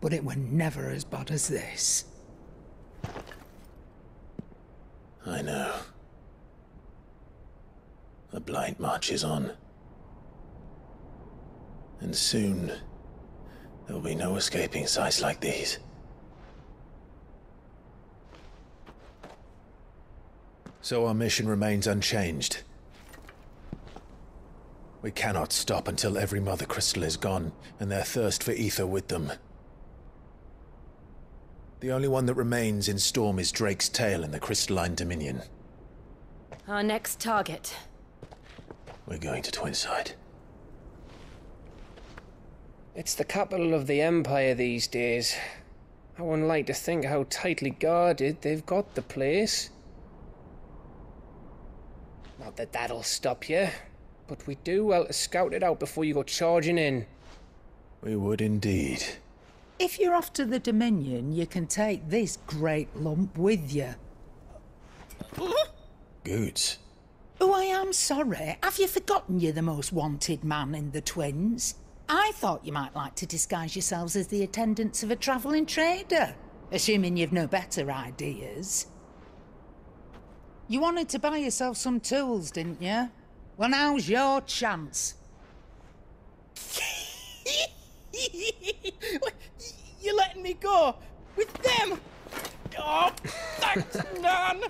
but it were never as bad as this. I know. The blight marches on. And soon, there will be no escaping sights like these. So our mission remains unchanged. We cannot stop until every Mother Crystal is gone, and their thirst for ether with them. The only one that remains in Storm is Drake's tail in the Crystalline Dominion. Our next target. We're going to Twinside. It's the capital of the Empire these days. I wouldn't like to think how tightly guarded they've got the place. Not that that'll stop you. But we do well to scout it out before you go charging in. We would indeed. If you're off to the Dominion, you can take this great lump with you. Goods. Oh, I am sorry. Have you forgotten you're the most wanted man in the Twins? I thought you might like to disguise yourselves as the attendants of a travelling trader, assuming you've no better ideas. You wanted to buy yourself some tools, didn't you? Well, now's your chance. You're letting me go? With them? Oh, thanks, Nan!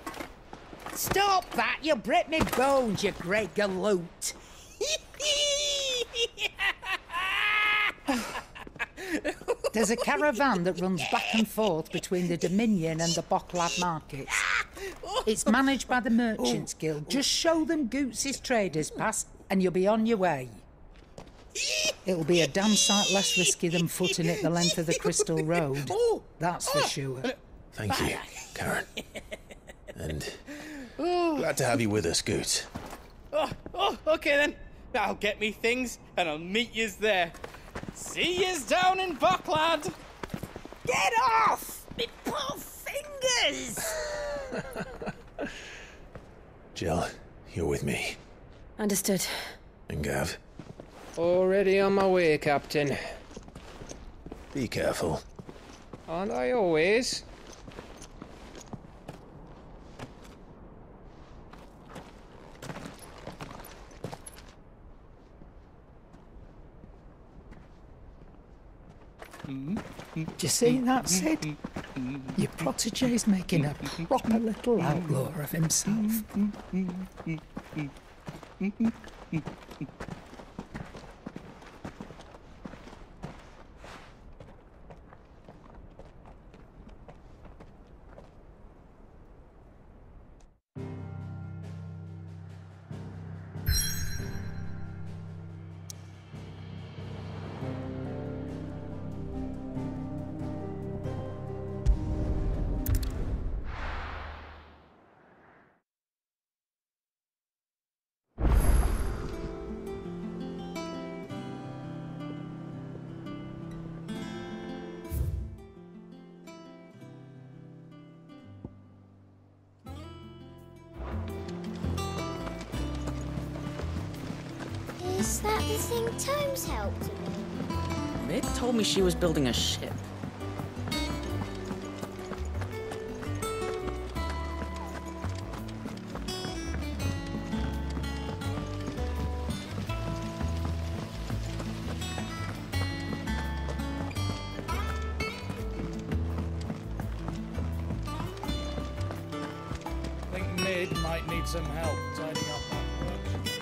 Stop that! You'll break me bones, you great galoot! There's a caravan that runs back and forth between the Dominion and the Bocklad markets. It's managed by the Merchants Guild. Just show them Goots' traders pass and you'll be on your way. It'll be a damn sight less risky than footing it the length of the Crystal Road. That's for sure. Thank you, Karen. And glad to have you with us, Goots. Okay then. I'll get me things and I'll meet yous there. See yous down in Bocklad. Get off! Me poor fingers! Jill, you're with me. Understood. And Gav? Already on my way, Captain. Be careful. Aren't I always? Do you see that, Sid? Your protege's making a proper little outlaw of himself. Is that the thing Tomes helped with? Vic told me she was building a ship. I think Mid might need some help tidying up that workshop.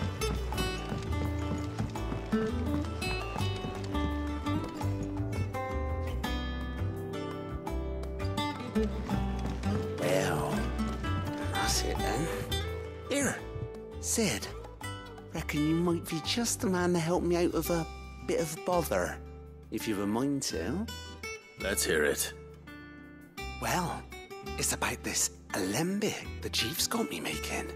Well, that's it then. Here, Sid. Reckon you might be just the man to help me out of a bit of bother, if you've a mind to. Let's hear it. Well, it's about this alembic the chief's got me making.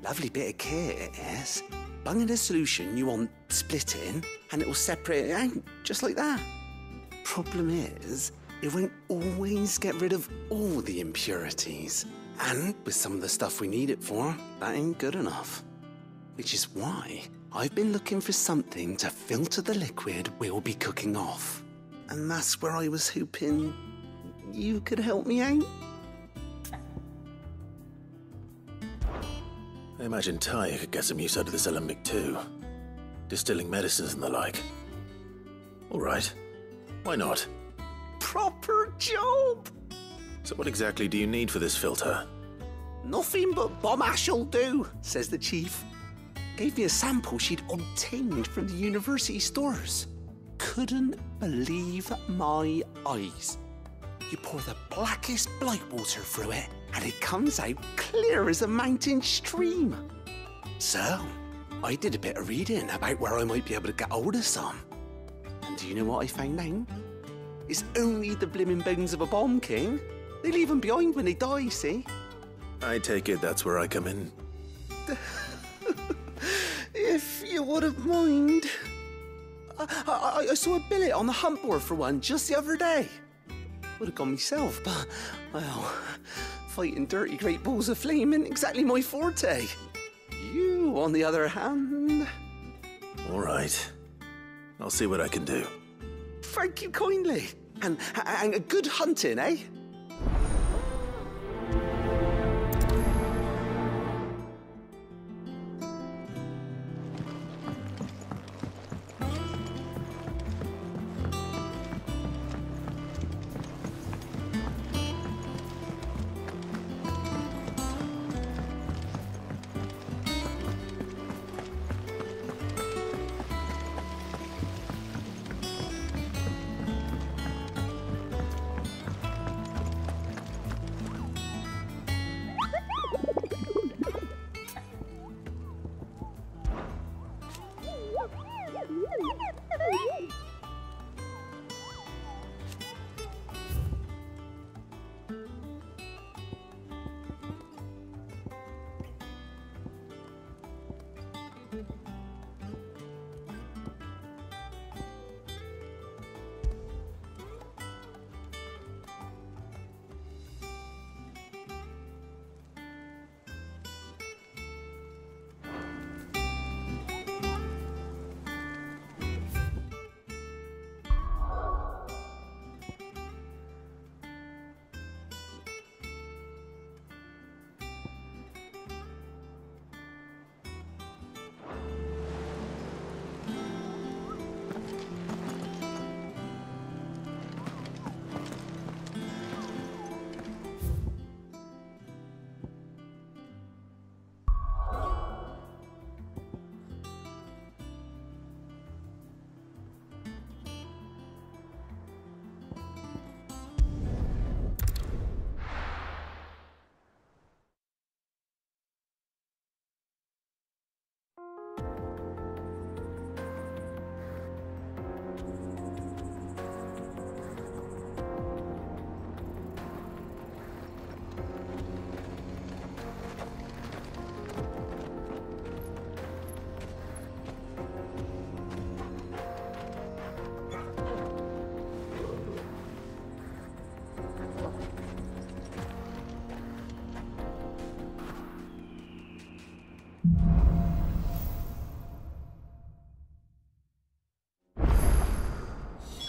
Lovely bit of kit it is. Bung in a solution you want splitting, and it will separate it out, just like that. Problem is, it won't always get rid of all the impurities. And with some of the stuff we need it for, that ain't good enough. Which is why I've been looking for something to filter the liquid we'll be cooking off. And that's where I was hoping you could help me out. I imagine Ty could get some use out of this alembic too. Distilling medicines and the like. All right. Why not? Proper job! So what exactly do you need for this filter? Nothing but bomb ash'll do, says the chief. Gave me a sample she'd obtained from the university stores. Couldn't believe my eyes. You pour the blackest blight water through it, and it comes out clear as a mountain stream. So, I did a bit of reading about where I might be able to get hold of some. And do you know what I found out? It's only the blimmin' bones of a bomb king. They leave them behind when they die, see? I take it that's where I come in. If you wouldn't mind. I saw a billet on the hunt board for one just the other day. Would have gone myself, but, well, fighting dirty great balls of flame isn't exactly my forte. You, on the other hand... All right. I'll see what I can do. Thank you kindly. And a good hunting, eh?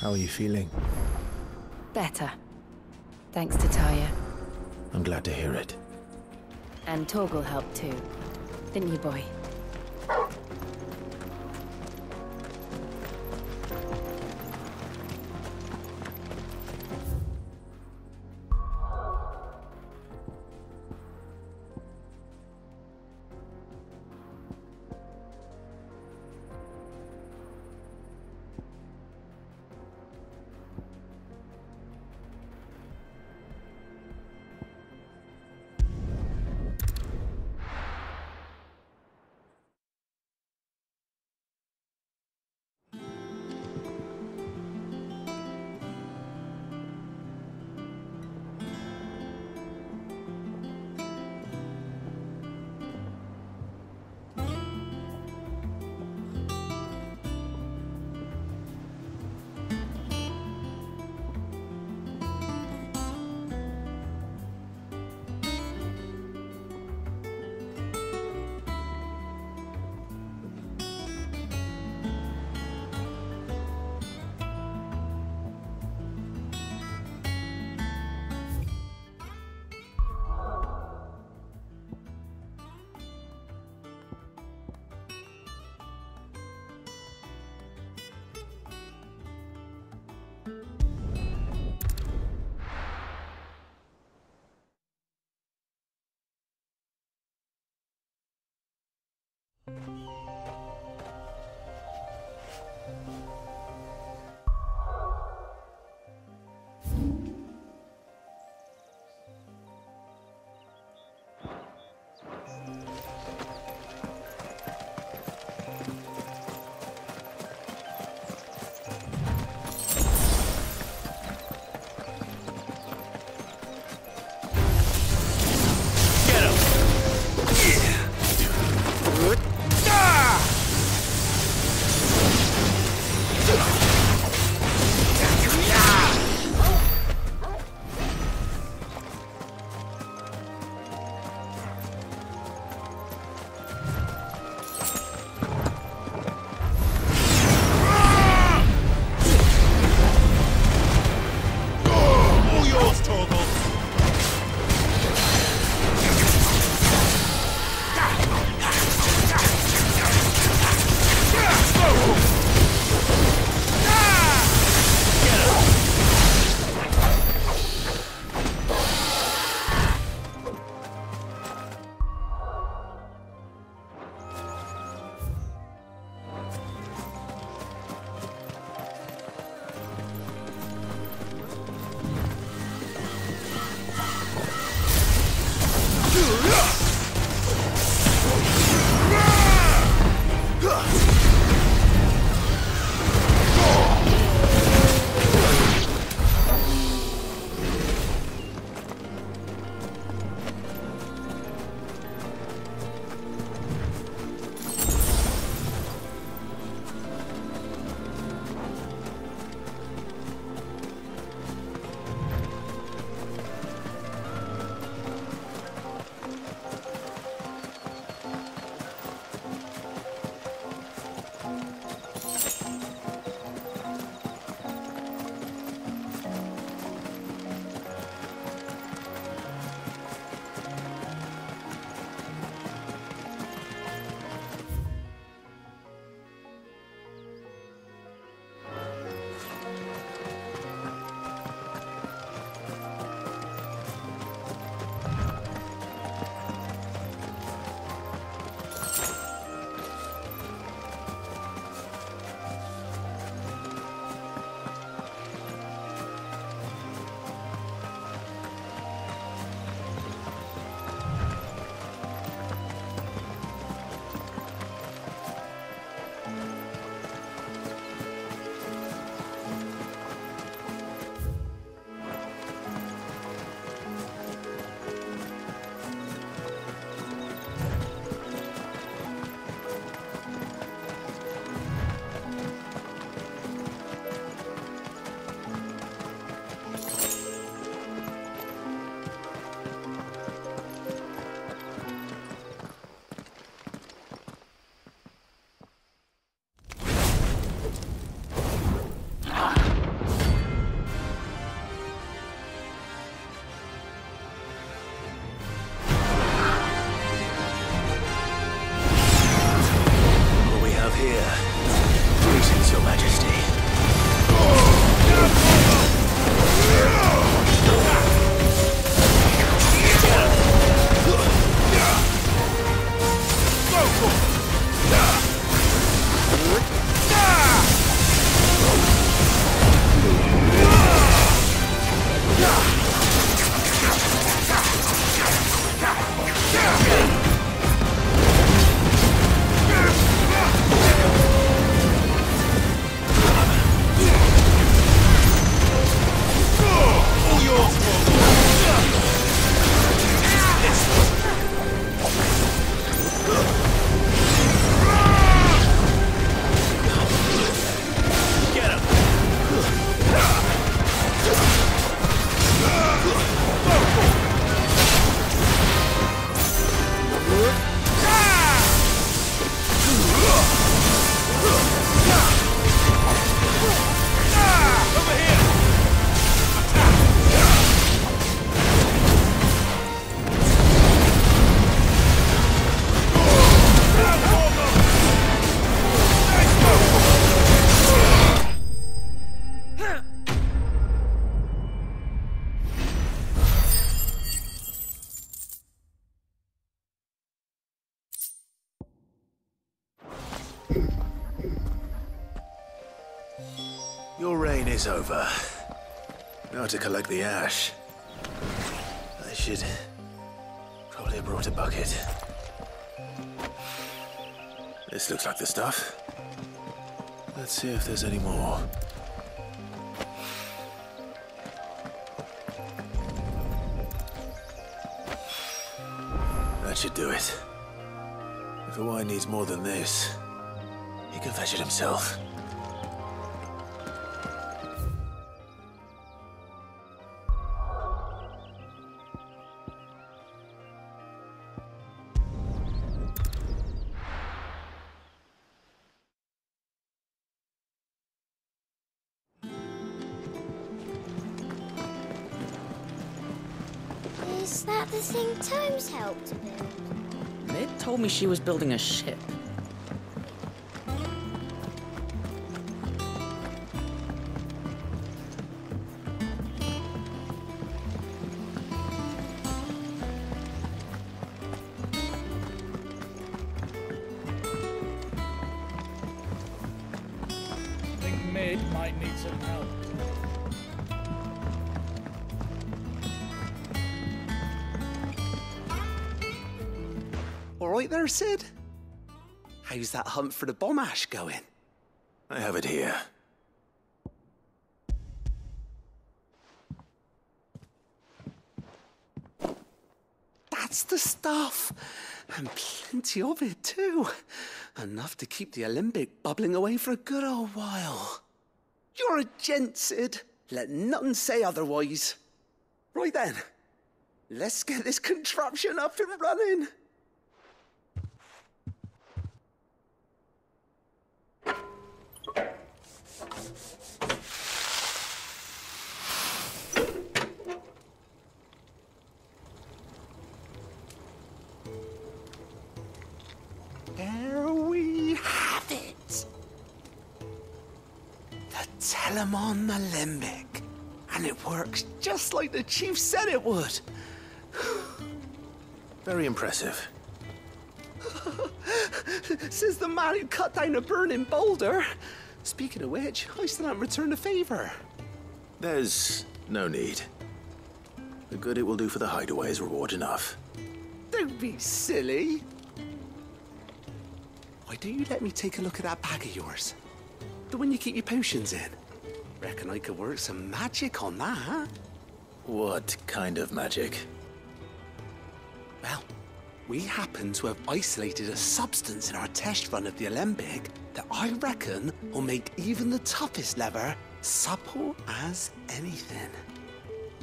How are you feeling? Better. Thanks to Taya. I'm glad to hear it. And Torgal helped too. Didn't you, boy? rain is over. Now to collect the ash. I should probably have brought a bucket. This looks like the stuff. Let's see if there's any more. That should do it. If the wine needs more than this, he can fetch it himself. Is that the thing Tomes helped build? Mid told me she was building a ship. I think Mid might need some help. All right there, Sid? How's that hunt for the bomb ash going? I have it here. That's the stuff. And plenty of it, too. Enough to keep the Alembic bubbling away for a good old while. You're a gent, Sid. Let nothing say otherwise. Right then, let's get this contraption up and running. There we have it. The Telemon Alembic. And it works just like the chief said it would. Very impressive. Says the man who cut down a burning boulder. Speaking of which, I still haven't returned the favor. There's no need. The good it will do for the hideaway is reward enough. Don't be silly. Why don't you let me take a look at that bag of yours? The one you keep your potions in. Reckon I could work some magic on that. What kind of magic? Well, we happen to have isolated a substance in our test run of the Alembic that I reckon will make even the toughest lever supple as anything.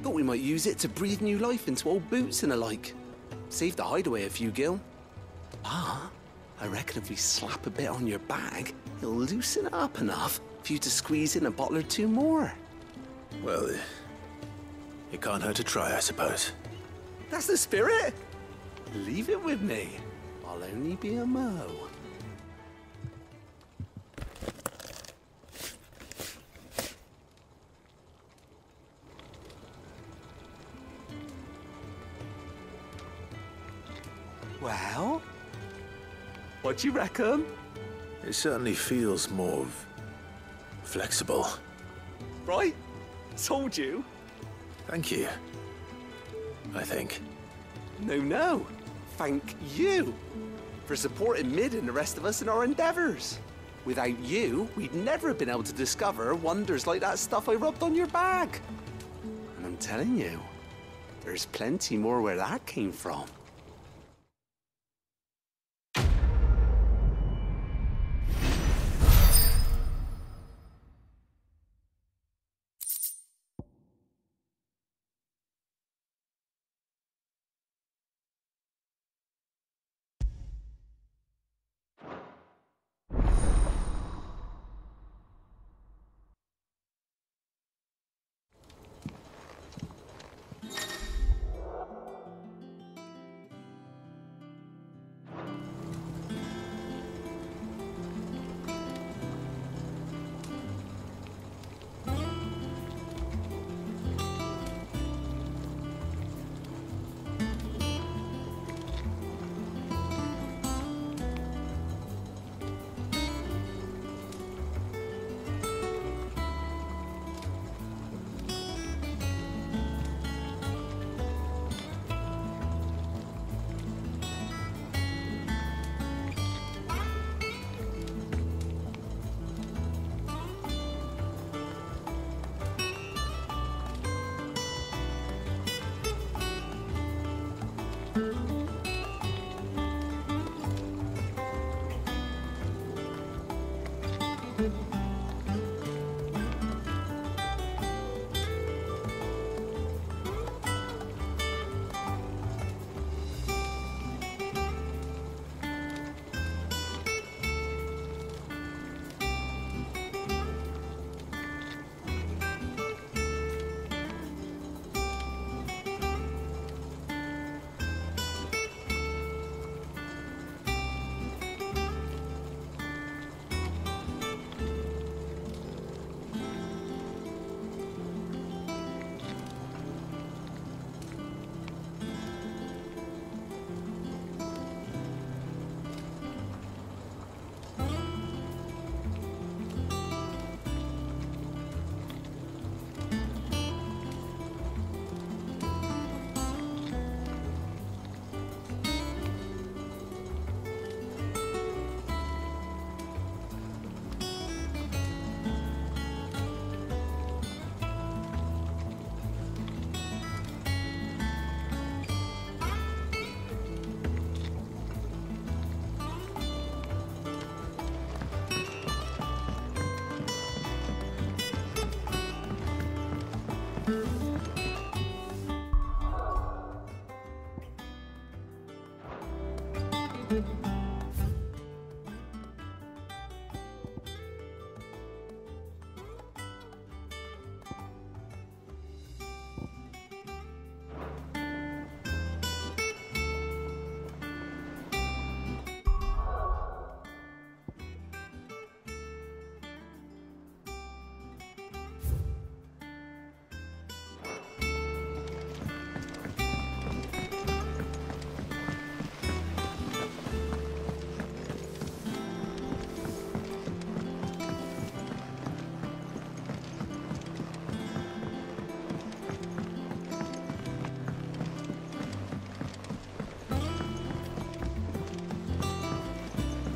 Thought we might use it to breathe new life into old boots and the like. Save the hideaway a few gil. Ah, I reckon if we slap a bit on your bag, it'll loosen it up enough for you to squeeze in a bottle or two more. Well, it can't hurt to try, I suppose. That's the spirit. Leave it with me. I'll only be a mo. Well, what do you reckon? It certainly feels more flexible. Right? Told you. Thank you. I think. No. Thank you for supporting Mid and the rest of us in our endeavors. Without you, we'd never have been able to discover wonders like that stuff I rubbed on your bag. And I'm telling you, there's plenty more where that came from.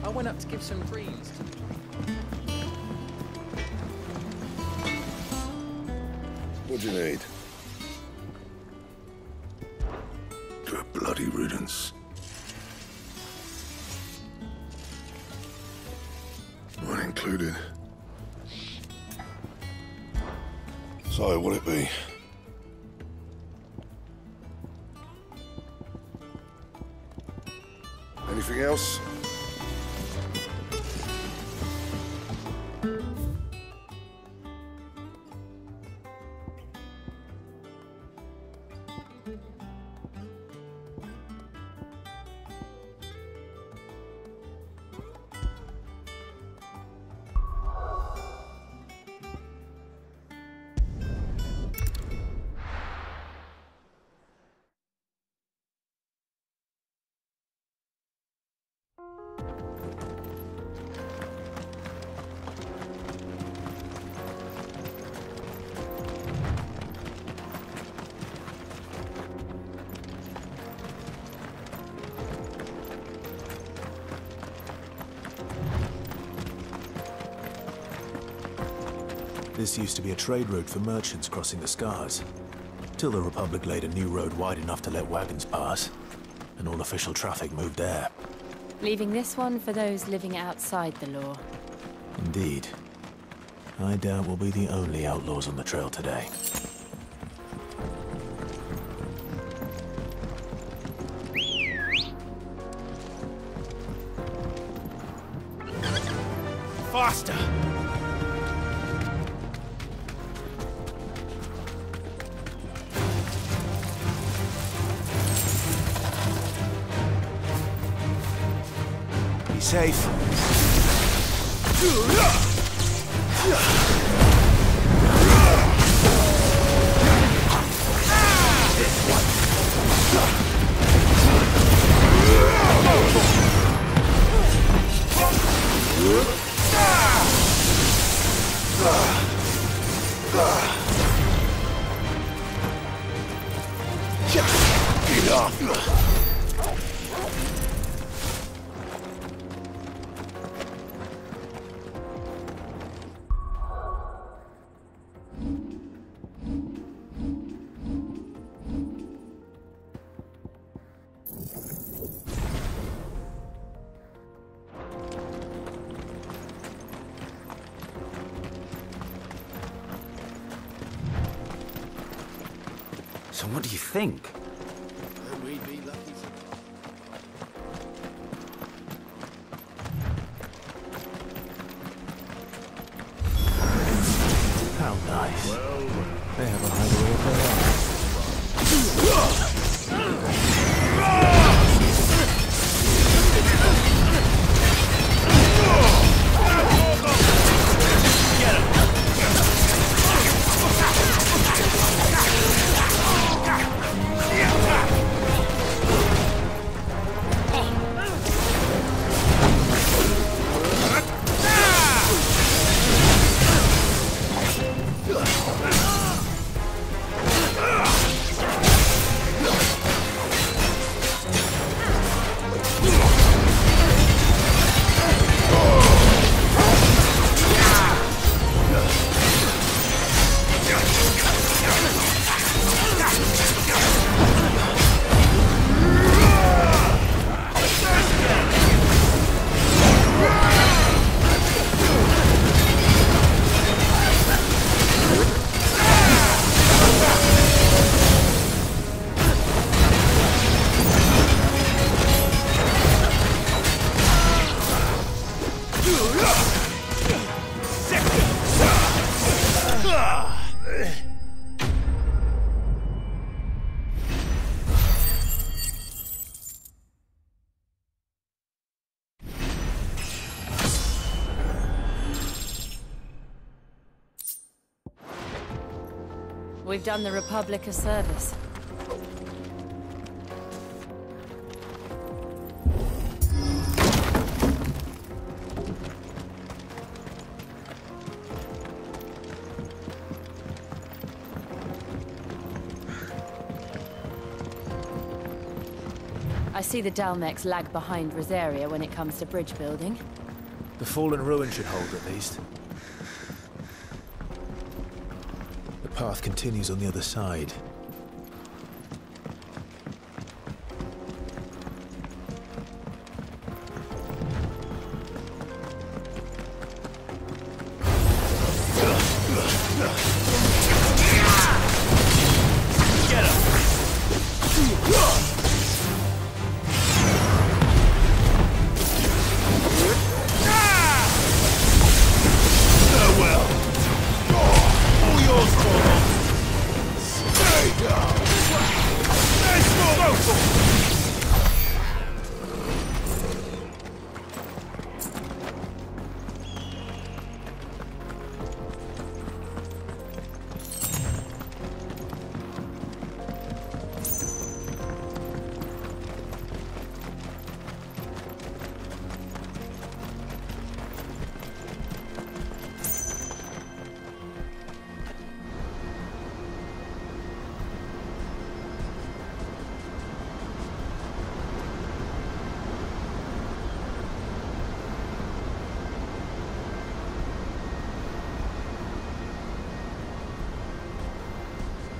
I went up to give some greens. What do you need? Good bloody riddance. Mine included. So, what'll it be? Anything else? This used to be a trade route for merchants crossing the Scars, till the Republic laid a new road wide enough to let wagons pass, and all official traffic moved there. Leaving this one for those living outside the law. Indeed. I doubt we'll be the only outlaws on the trail today. Faster! Be safe. Get off! So what do you think? We'd be lucky. How nice. They have a hideaway of their own. Get him! We've done the Republic a service. I see the Dalmex lag behind Rosaria when it comes to bridge building. The fallen ruin should hold, at least. The path continues on the other side.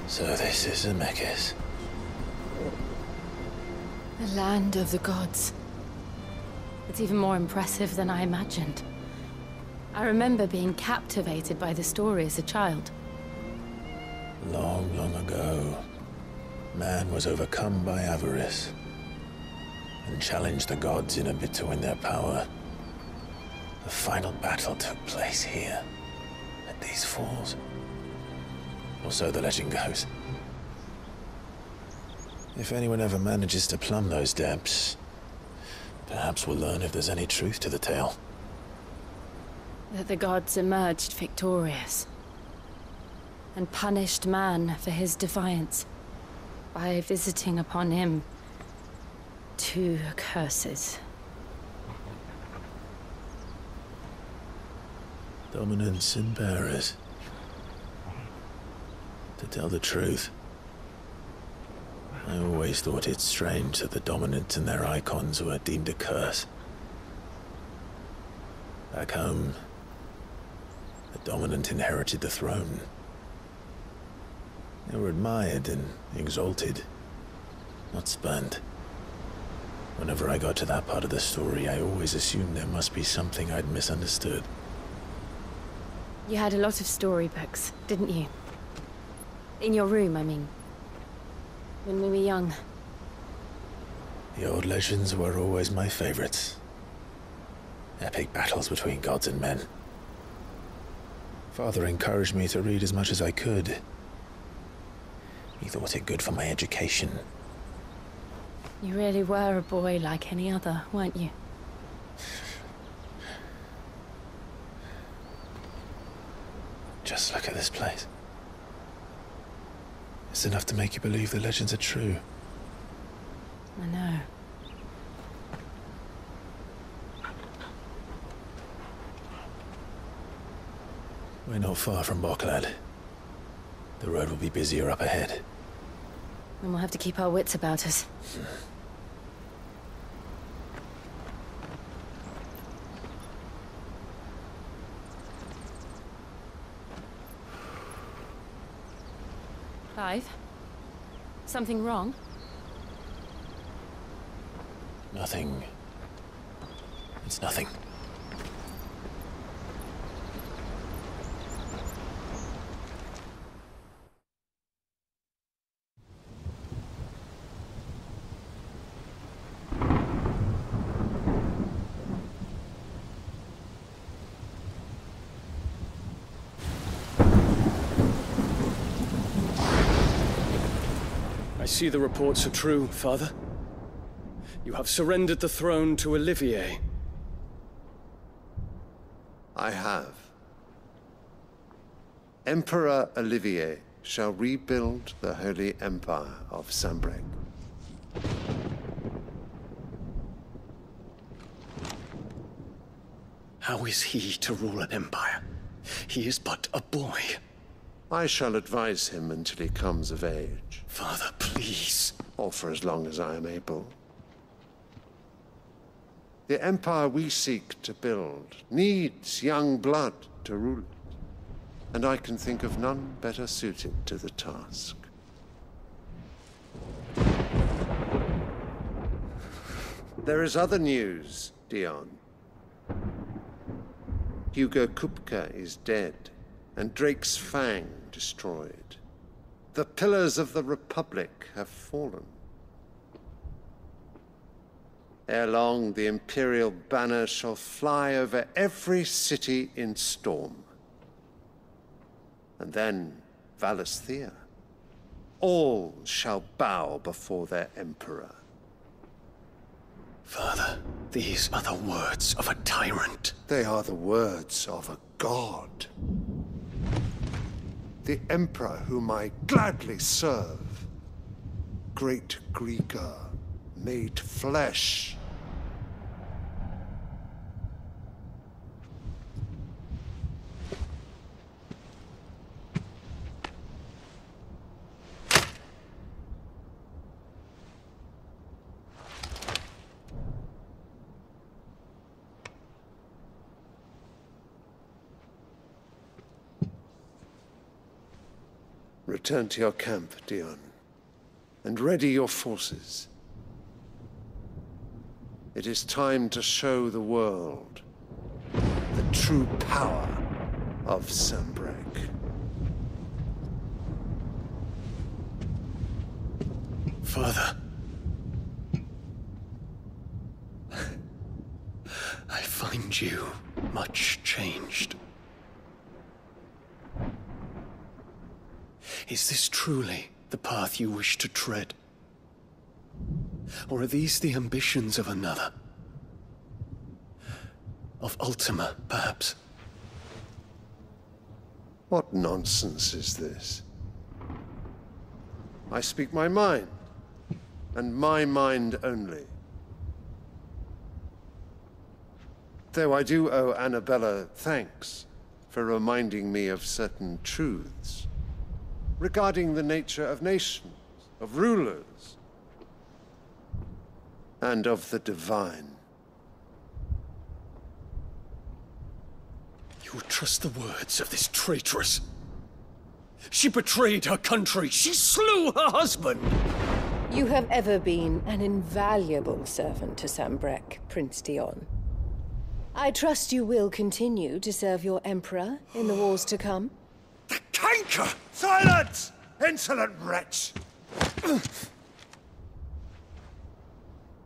So this is Zemeckis. The land of the gods. It's even more impressive than I imagined. I remember being captivated by the story as a child. Long, long ago, man was overcome by avarice and challenged the gods in a bid to win their power. The final battle took place here, at these falls. Or so the legend goes. If anyone ever manages to plumb those depths, perhaps we'll learn if there's any truth to the tale. That the gods emerged victorious and punished man for his defiance by visiting upon him 2 curses. Dominance and bearers. To tell the truth, I always thought it strange that the dominant and their icons were deemed a curse. Back home, the dominant inherited the throne. They were admired and exalted, not spurned. Whenever I got to that part of the story, I always assumed there must be something I'd misunderstood. You had a lot of storybooks, didn't you? In your room, I mean. When we were young. The old legends were always my favorites. Epic battles between gods and men. Father encouraged me to read as much as I could. He thought it good for my education. You really were a boy like any other, weren't you? Just look at this place. It's enough to make you believe the legends are true. I know. We're not far from Boklad. The road will be busier up ahead. And we'll have to keep our wits about us. Clive? Something wrong? Nothing. It's nothing. I see the reports are true, Father. You have surrendered the throne to Olivier. I have. Emperor Olivier shall rebuild the Holy Empire of Sanbreque. How is he to rule an empire? He is but a boy. I shall advise him until he comes of age. Father, please. Or for as long as I am able. The empire we seek to build needs young blood to rule it, and I can think of none better suited to the task. There is other news, Dion. Hugo Kupka is dead, and Drake's Fang destroyed. The pillars of the Republic have fallen. Ere long, the Imperial banner shall fly over every city in Storm. And then, Valisthea. All shall bow before their Emperor. Father, these are the words of a tyrant. They are the words of a god. The Emperor whom I gladly serve. Great Greeker, made flesh. Return to your camp, Dion, and ready your forces. It is time to show the world the true power of Sanbreque. Father. I find you much changed. Is this truly the path you wish to tread? Or are these the ambitions of another? Of Ultima, perhaps? What nonsense is this? I speak my mind, and my mind only. Though I do owe Annabella thanks for reminding me of certain truths regarding the nature of nations, of rulers, and of the divine. You trust the words of this traitress? She betrayed her country. She slew her husband. You have ever been an invaluable servant to Sanbreque, Prince Dion. I trust you will continue to serve your Emperor in the wars to come. The canker! Silence! Insolent wretch!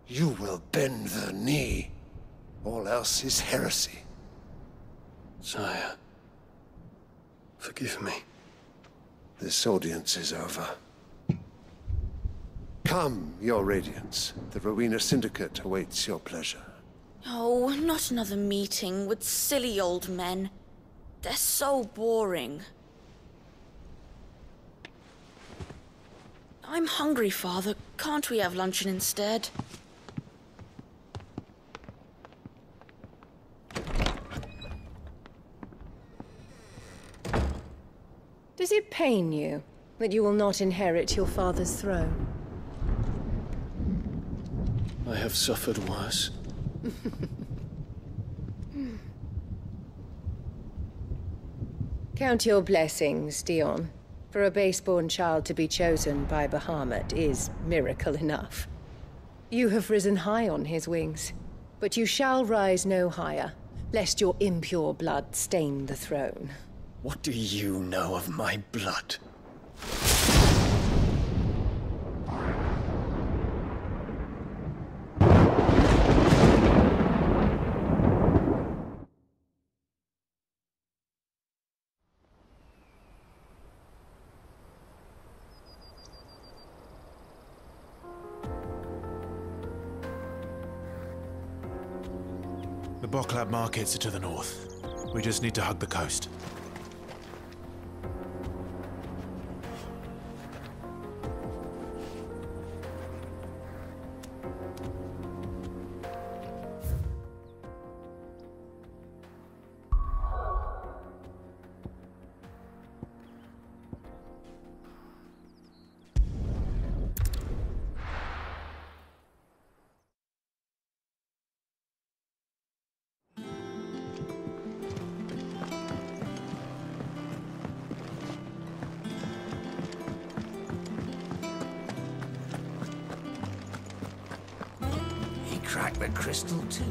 You will bend the knee. All else is heresy. Sire, forgive me. This audience is over. Come, your Radiance. The Rowena Syndicate awaits your pleasure. Oh, not another meeting with silly old men. They're so boring. I'm hungry, Father. Can't we have luncheon instead? Does it pain you that you will not inherit your father's throne? I have suffered worse. Count your blessings, Dion. For a base-born child to be chosen by Bahamut is miracle enough. You have risen high on his wings, but you shall rise no higher, lest your impure blood stain the throne. What do you know of my blood? The Boklab markets are to the north. We just need to hug the coast. extract the crystal too.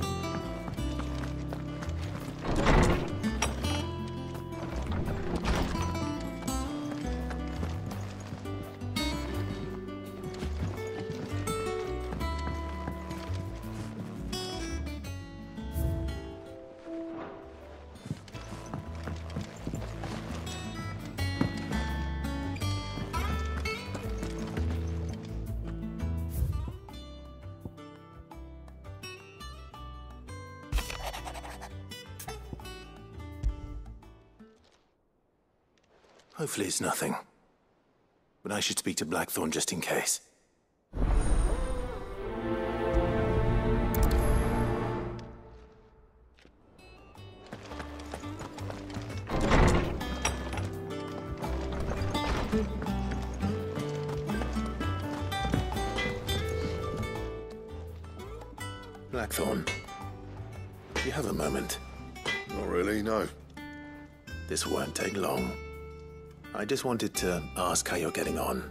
Hopefully it's nothing. But I should speak to Blackthorn just in case. Blackthorn, do you have a moment? Not really, no. This won't take long. I just wanted to ask how you're getting on.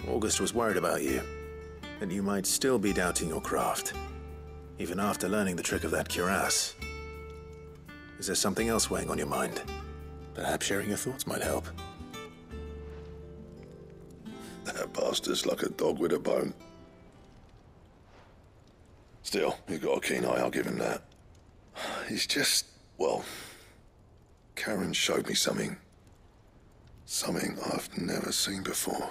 August was worried about you, that you might still be doubting your craft, even after learning the trick of that cuirass. Is there something else weighing on your mind? Perhaps sharing your thoughts might help. That bastard's like a dog with a bone. Still, you've got a keen eye, I'll give him that. He's just, well, Karen showed me something. Something I've never seen before.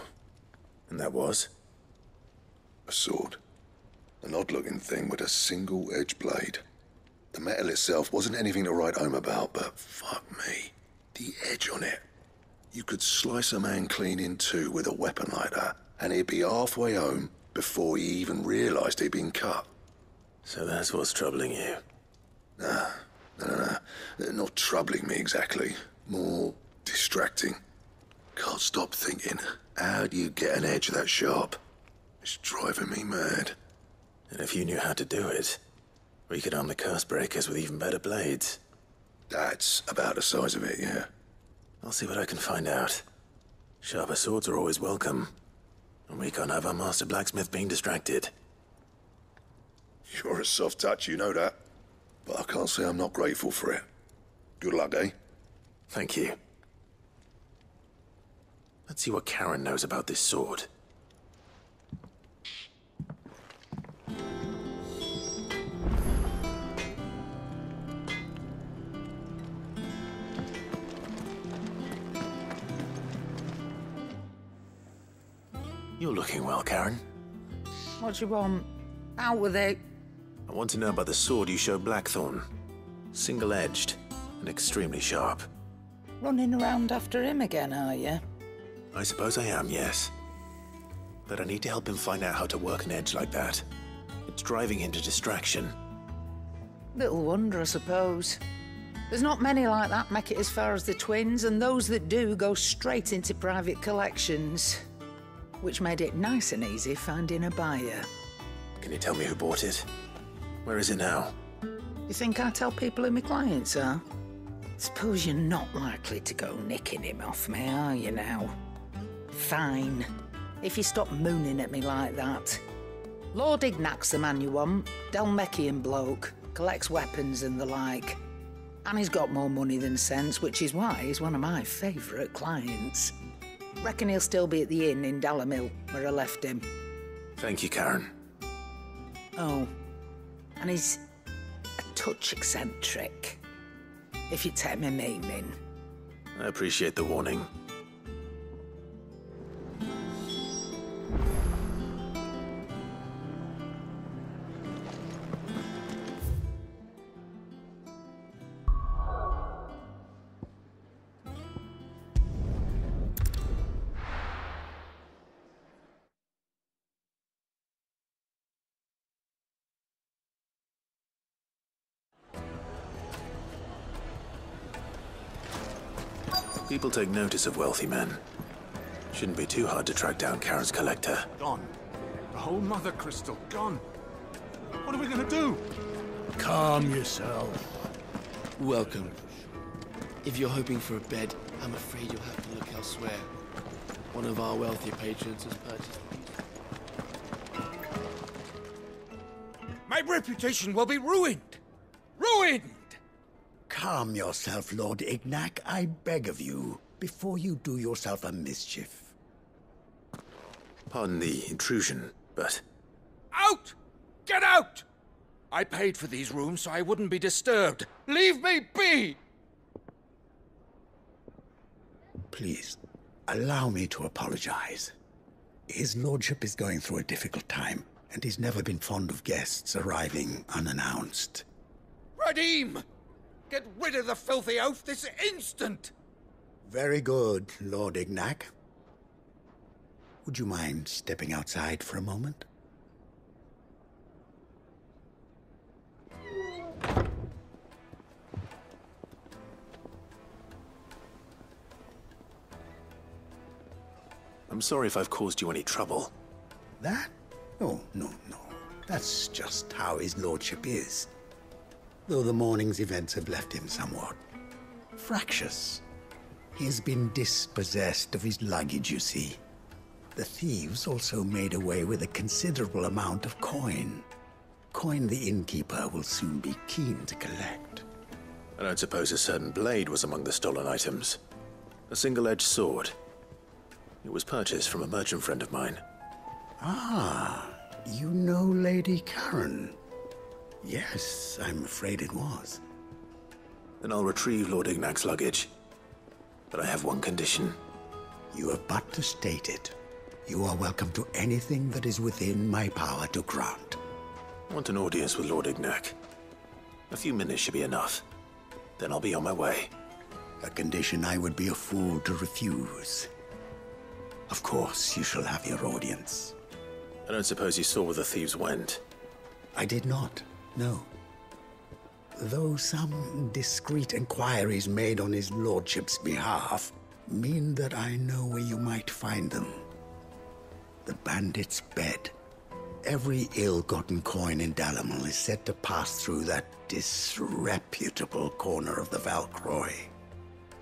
And that was? A sword. An odd-looking thing with a single-edged blade. The metal itself wasn't anything to write home about, but fuck me. The edge on it. You could slice a man clean in two with a weapon like that, and he'd be halfway home before he even realized he'd been cut. So that's what's troubling you? Nah. Not troubling me exactly. More distracting. Can't stop thinking, how do you get an edge that sharp? It's driving me mad. And if you knew how to do it, we could arm the curse breakers with even better blades. That's about the size of it, yeah. I'll see what I can find out. Sharper swords are always welcome. And we can't have our master blacksmith being distracted. You're a soft touch, you know that. But I can't say I'm not grateful for it. Good luck, eh? Thank you. Let's see what Karen knows about this sword. You're looking well, Karen. What do you want? Out with it. I want to know about the sword you showed Blackthorn. Single-edged and extremely sharp. Running around after him again, are you? I suppose I am, yes. But I need to help him find out how to work an edge like that. It's driving him to distraction. Little wonder, I suppose. There's not many like that make it as far as the twins, and those that do go straight into private collections. Which made it nice and easy finding a buyer. Can you tell me who bought it? Where is it now? You think I tell people who my clients are? Suppose you're not likely to go nicking him off me, are you now? Fine. If you stop mooning at me like that. Lord Ignac's the man you want. Dalmekian bloke. Collects weapons and the like. And he's got more money than sense, which is why he's one of my favourite clients. Reckon he'll still be at the inn in Dalamil, where I left him. Thank you, Karen. Oh, and he's a touch eccentric, if you take my meaning. I appreciate the warning. People take notice of wealthy men. Shouldn't be too hard to track down Karen's collector. Gone. The whole mother crystal gone. What are we gonna do? Calm yourself. Welcome. If you're hoping for a bed, I'm afraid you'll have to look elsewhere. One of our wealthy patrons has purchased My reputation will be ruined! Ruined! Calm yourself, Lord Ignac, I beg of you, before you do yourself a mischief. Pardon the intrusion, but... Out! Get out! I paid for these rooms so I wouldn't be disturbed. Leave me be! Please, allow me to apologize. His lordship is going through a difficult time, and he's never been fond of guests arriving unannounced. Radim! Get rid of the filthy oaf this instant! Very good, Lord Ignac. Would you mind stepping outside for a moment? I'm sorry if I've caused you any trouble. That? Oh, no. That's just how his lordship is. Though the morning's events have left him somewhat fractious. He's been dispossessed of his luggage, you see. The thieves also made away with a considerable amount of coin. Coin the innkeeper will soon be keen to collect. I don't suppose a certain blade was among the stolen items. A single-edged sword. It was purchased from a merchant friend of mine. Ah, you know Lady Karen. Yes, I'm afraid it was. Then I'll retrieve Lord Ignac's luggage. But I have one condition. You have but to state it. You are welcome to anything that is within my power to grant. I want an audience with Lord Ignac. A few minutes should be enough. Then I'll be on my way. A condition I would be a fool to refuse. Of course, you shall have your audience. I don't suppose you saw where the thieves went? I did not, no. Though some discreet inquiries made on his lordship's behalf mean that I know where you might find them. The bandit's bed. Every ill-gotten coin in Dalamil is said to pass through that disreputable corner of the Valcroy.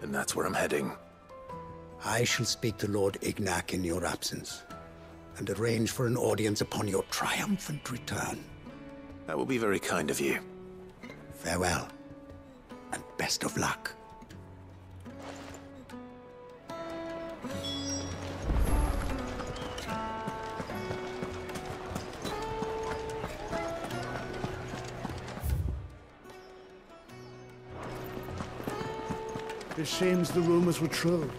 And that's where I'm heading. I shall speak to Lord Ignac in your absence, and arrange for an audience upon your triumphant return. That will be very kind of you. Farewell, and best of luck. It seems the rumors were true.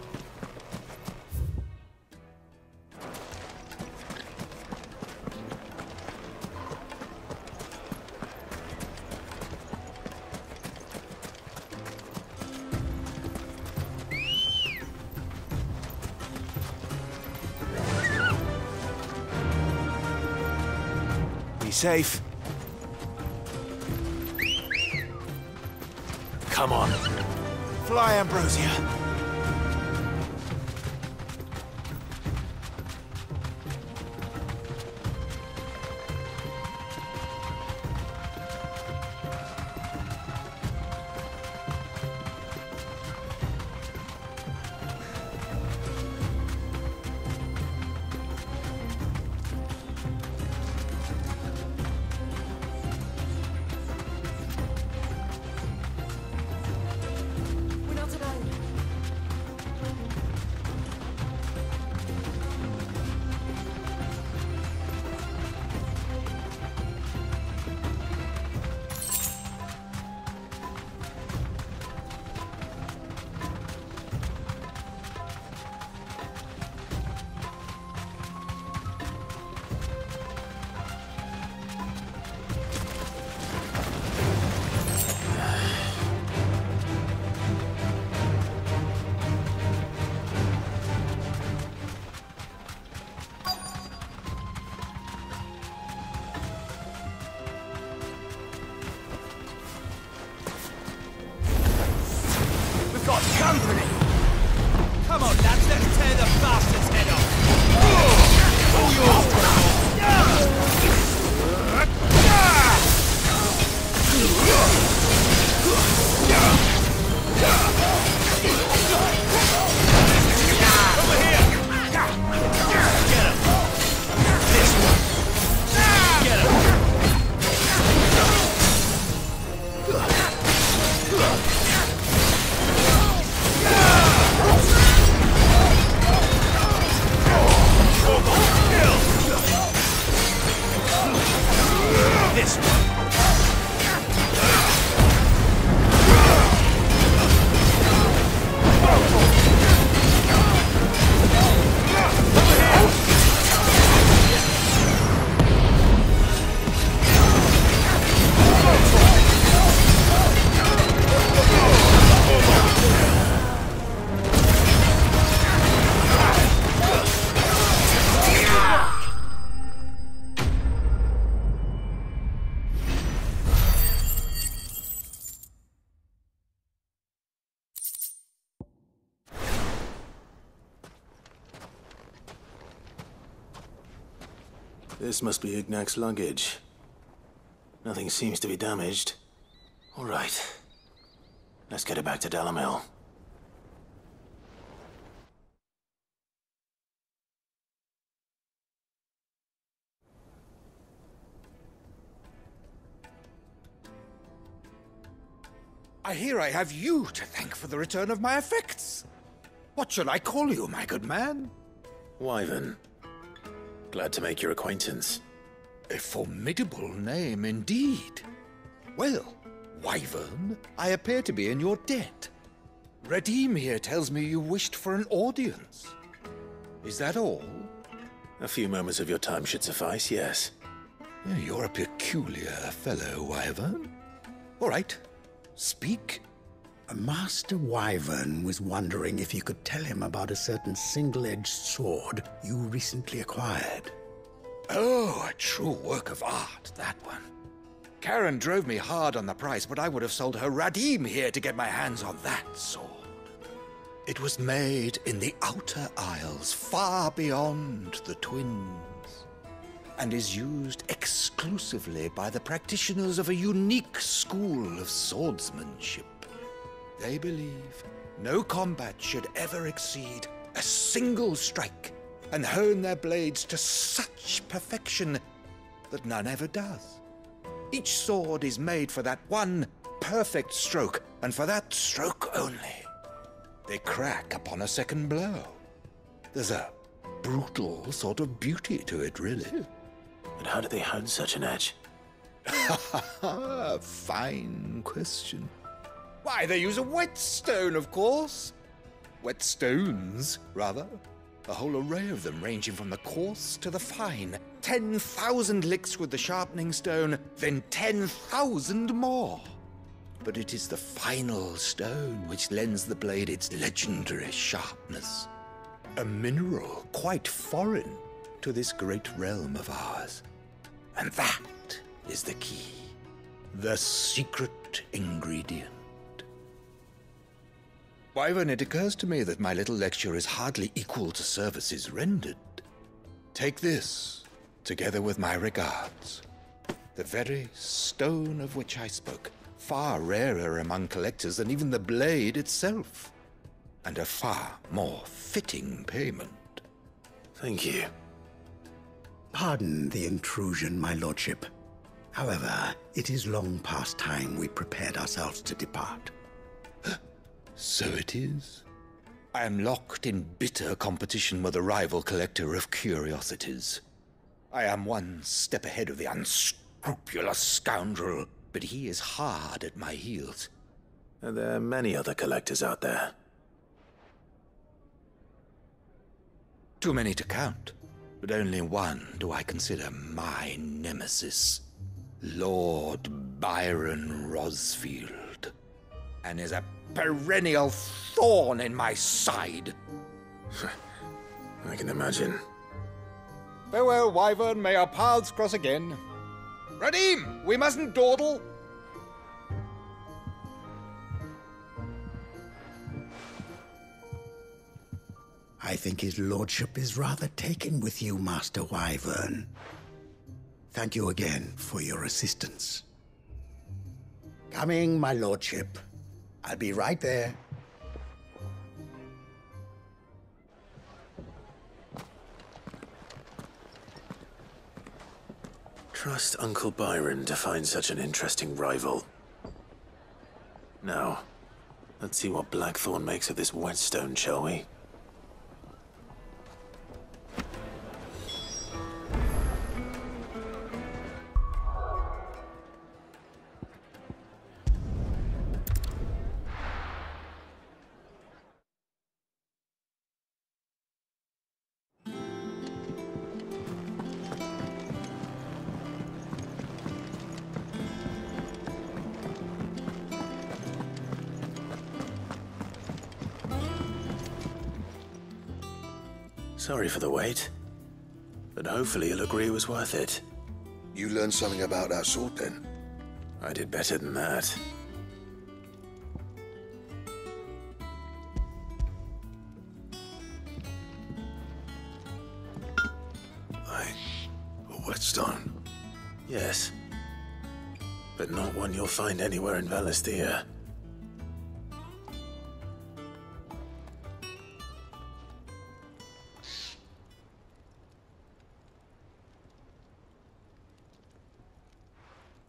Be safe. Come on. Fly, Ambrosia. This must be Ignac's luggage. Nothing seems to be damaged. All right. Let's get it back to Dalamil. I hear I have you to thank for the return of my effects. What shall I call you, my good man? Wyvern. Glad to make your acquaintance. A formidable name indeed. Well, Wyvern, I appear to be in your debt. Redeem here tells me you wished for an audience. Is that all? A few moments of your time should suffice, yes. You're a peculiar fellow, Wyvern. All right. Speak. Master Wyvern was wondering if you could tell him about a certain single-edged sword you recently acquired. Oh, a true work of art, that one. Karen drove me hard on the price, but I would have sold her Radim here to get my hands on that sword. It was made in the Outer Isles, far beyond the Twins, and is used exclusively by the practitioners of a unique school of swordsmanship. They believe no combat should ever exceed a single strike, and hone their blades to such perfection that none ever does. Each sword is made for that one perfect stroke, and for that stroke only. They crack upon a second blow. There's a brutal sort of beauty to it, really. But how do they hone such an edge? Fine question. Why, they use a whetstone, of course. Whetstones, rather. A whole array of them, ranging from the coarse to the fine. 10,000 licks with the sharpening stone, then 10,000 more. But it is the final stone which lends the blade its legendary sharpness. A mineral quite foreign to this great realm of ours. And that is the key. The secret ingredient. Wyvern, it occurs to me that my little lecture is hardly equal to services rendered. Take this, together with my regards. The very stone of which I spoke, far rarer among collectors than even the blade itself, and a far more fitting payment. Thank you. Pardon the intrusion, my lordship. However, it is long past time we prepared ourselves to depart. So it is. I am locked in bitter competition with a rival collector of curiosities. I am one step ahead of the unscrupulous scoundrel, but he is hard at my heels. Are there many other collectors out there? Too many to count, but only one do I consider my nemesis. Lord Byron Rosfield, and is a perennial thorn in my side. I can imagine. Farewell, Wyvern. May our paths cross again. Radim, we mustn't dawdle. I think his lordship is rather taken with you, Master Wyvern. Thank you again for your assistance. Coming, my lordship. I'll be right there. Trust Uncle Byron to find such an interesting rival. Now, let's see what Blackthorn makes of this whetstone, shall we? Sorry for the wait, but hopefully you'll agree it was worth it. You learned something about that sword, then? I did better than that. whetstone? Yes. But not one you'll find anywhere in Valisthea.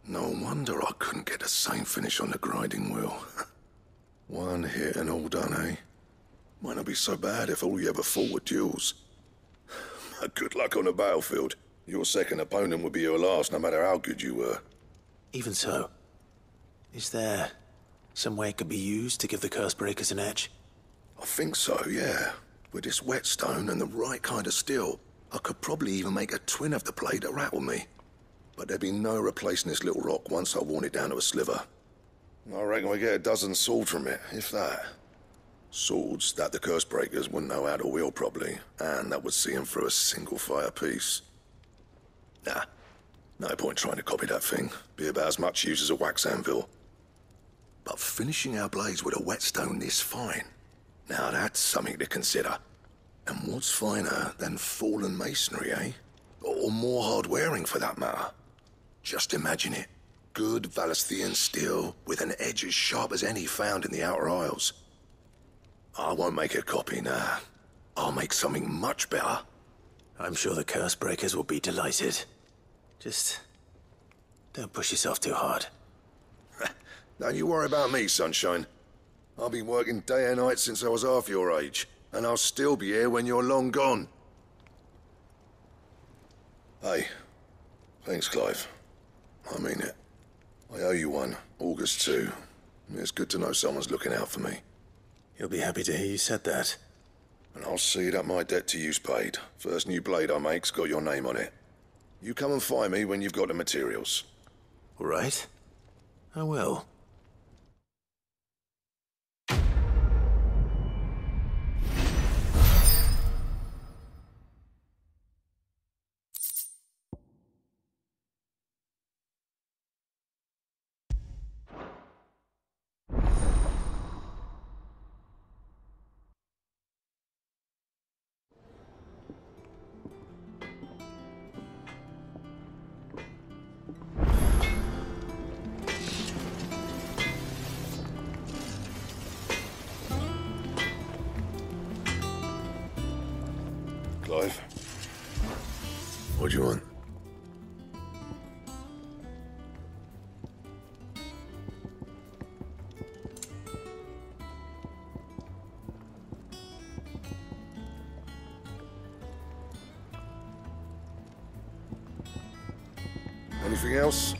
No wonder I couldn't get the same finish on the grinding wheel. One hit and all done, eh? Might not be so bad if all you ever fought were duels. Good luck on the battlefield. Your second opponent would be your last, no matter how good you were. Even so, is there some way it could be used to give the Curse Breakers an edge? I think so, yeah. With this whetstone and the right kind of steel, I could probably even make a twin of the blade that rattled me. But there'd be no replacing this little rock once I worn it down to a sliver. I reckon we get a dozen swords from it, if that. Swords that the Curse Breakers wouldn't know how to wield properly, and that would see them through a single fire piece. Nah, no point trying to copy that thing. Be about as much use as a wax anvil. But finishing our blades with a whetstone this fine, now that's something to consider. And what's finer than fallen masonry, eh? Or more hard-wearing, for that matter. Just imagine it. Good Valisthean steel with an edge as sharp as any found in the Outer Isles. I won't make a copy, nah. I'll make something much better. I'm sure the Curse Breakers will be delighted. Just don't push yourself too hard. Don't you worry about me, Sunshine. I've been working day and night since I was half your age, and I'll still be here when you're long gone. Hey, thanks, Clive. I mean it. I owe you one, August 2. It's good to know someone's looking out for me. He'll be happy to hear you said that. And I'll see that my debt to you's paid. First new blade I make's got your name on it. You come and find me when you've got the materials. All right. I will. Clive? What do you want? Anything else?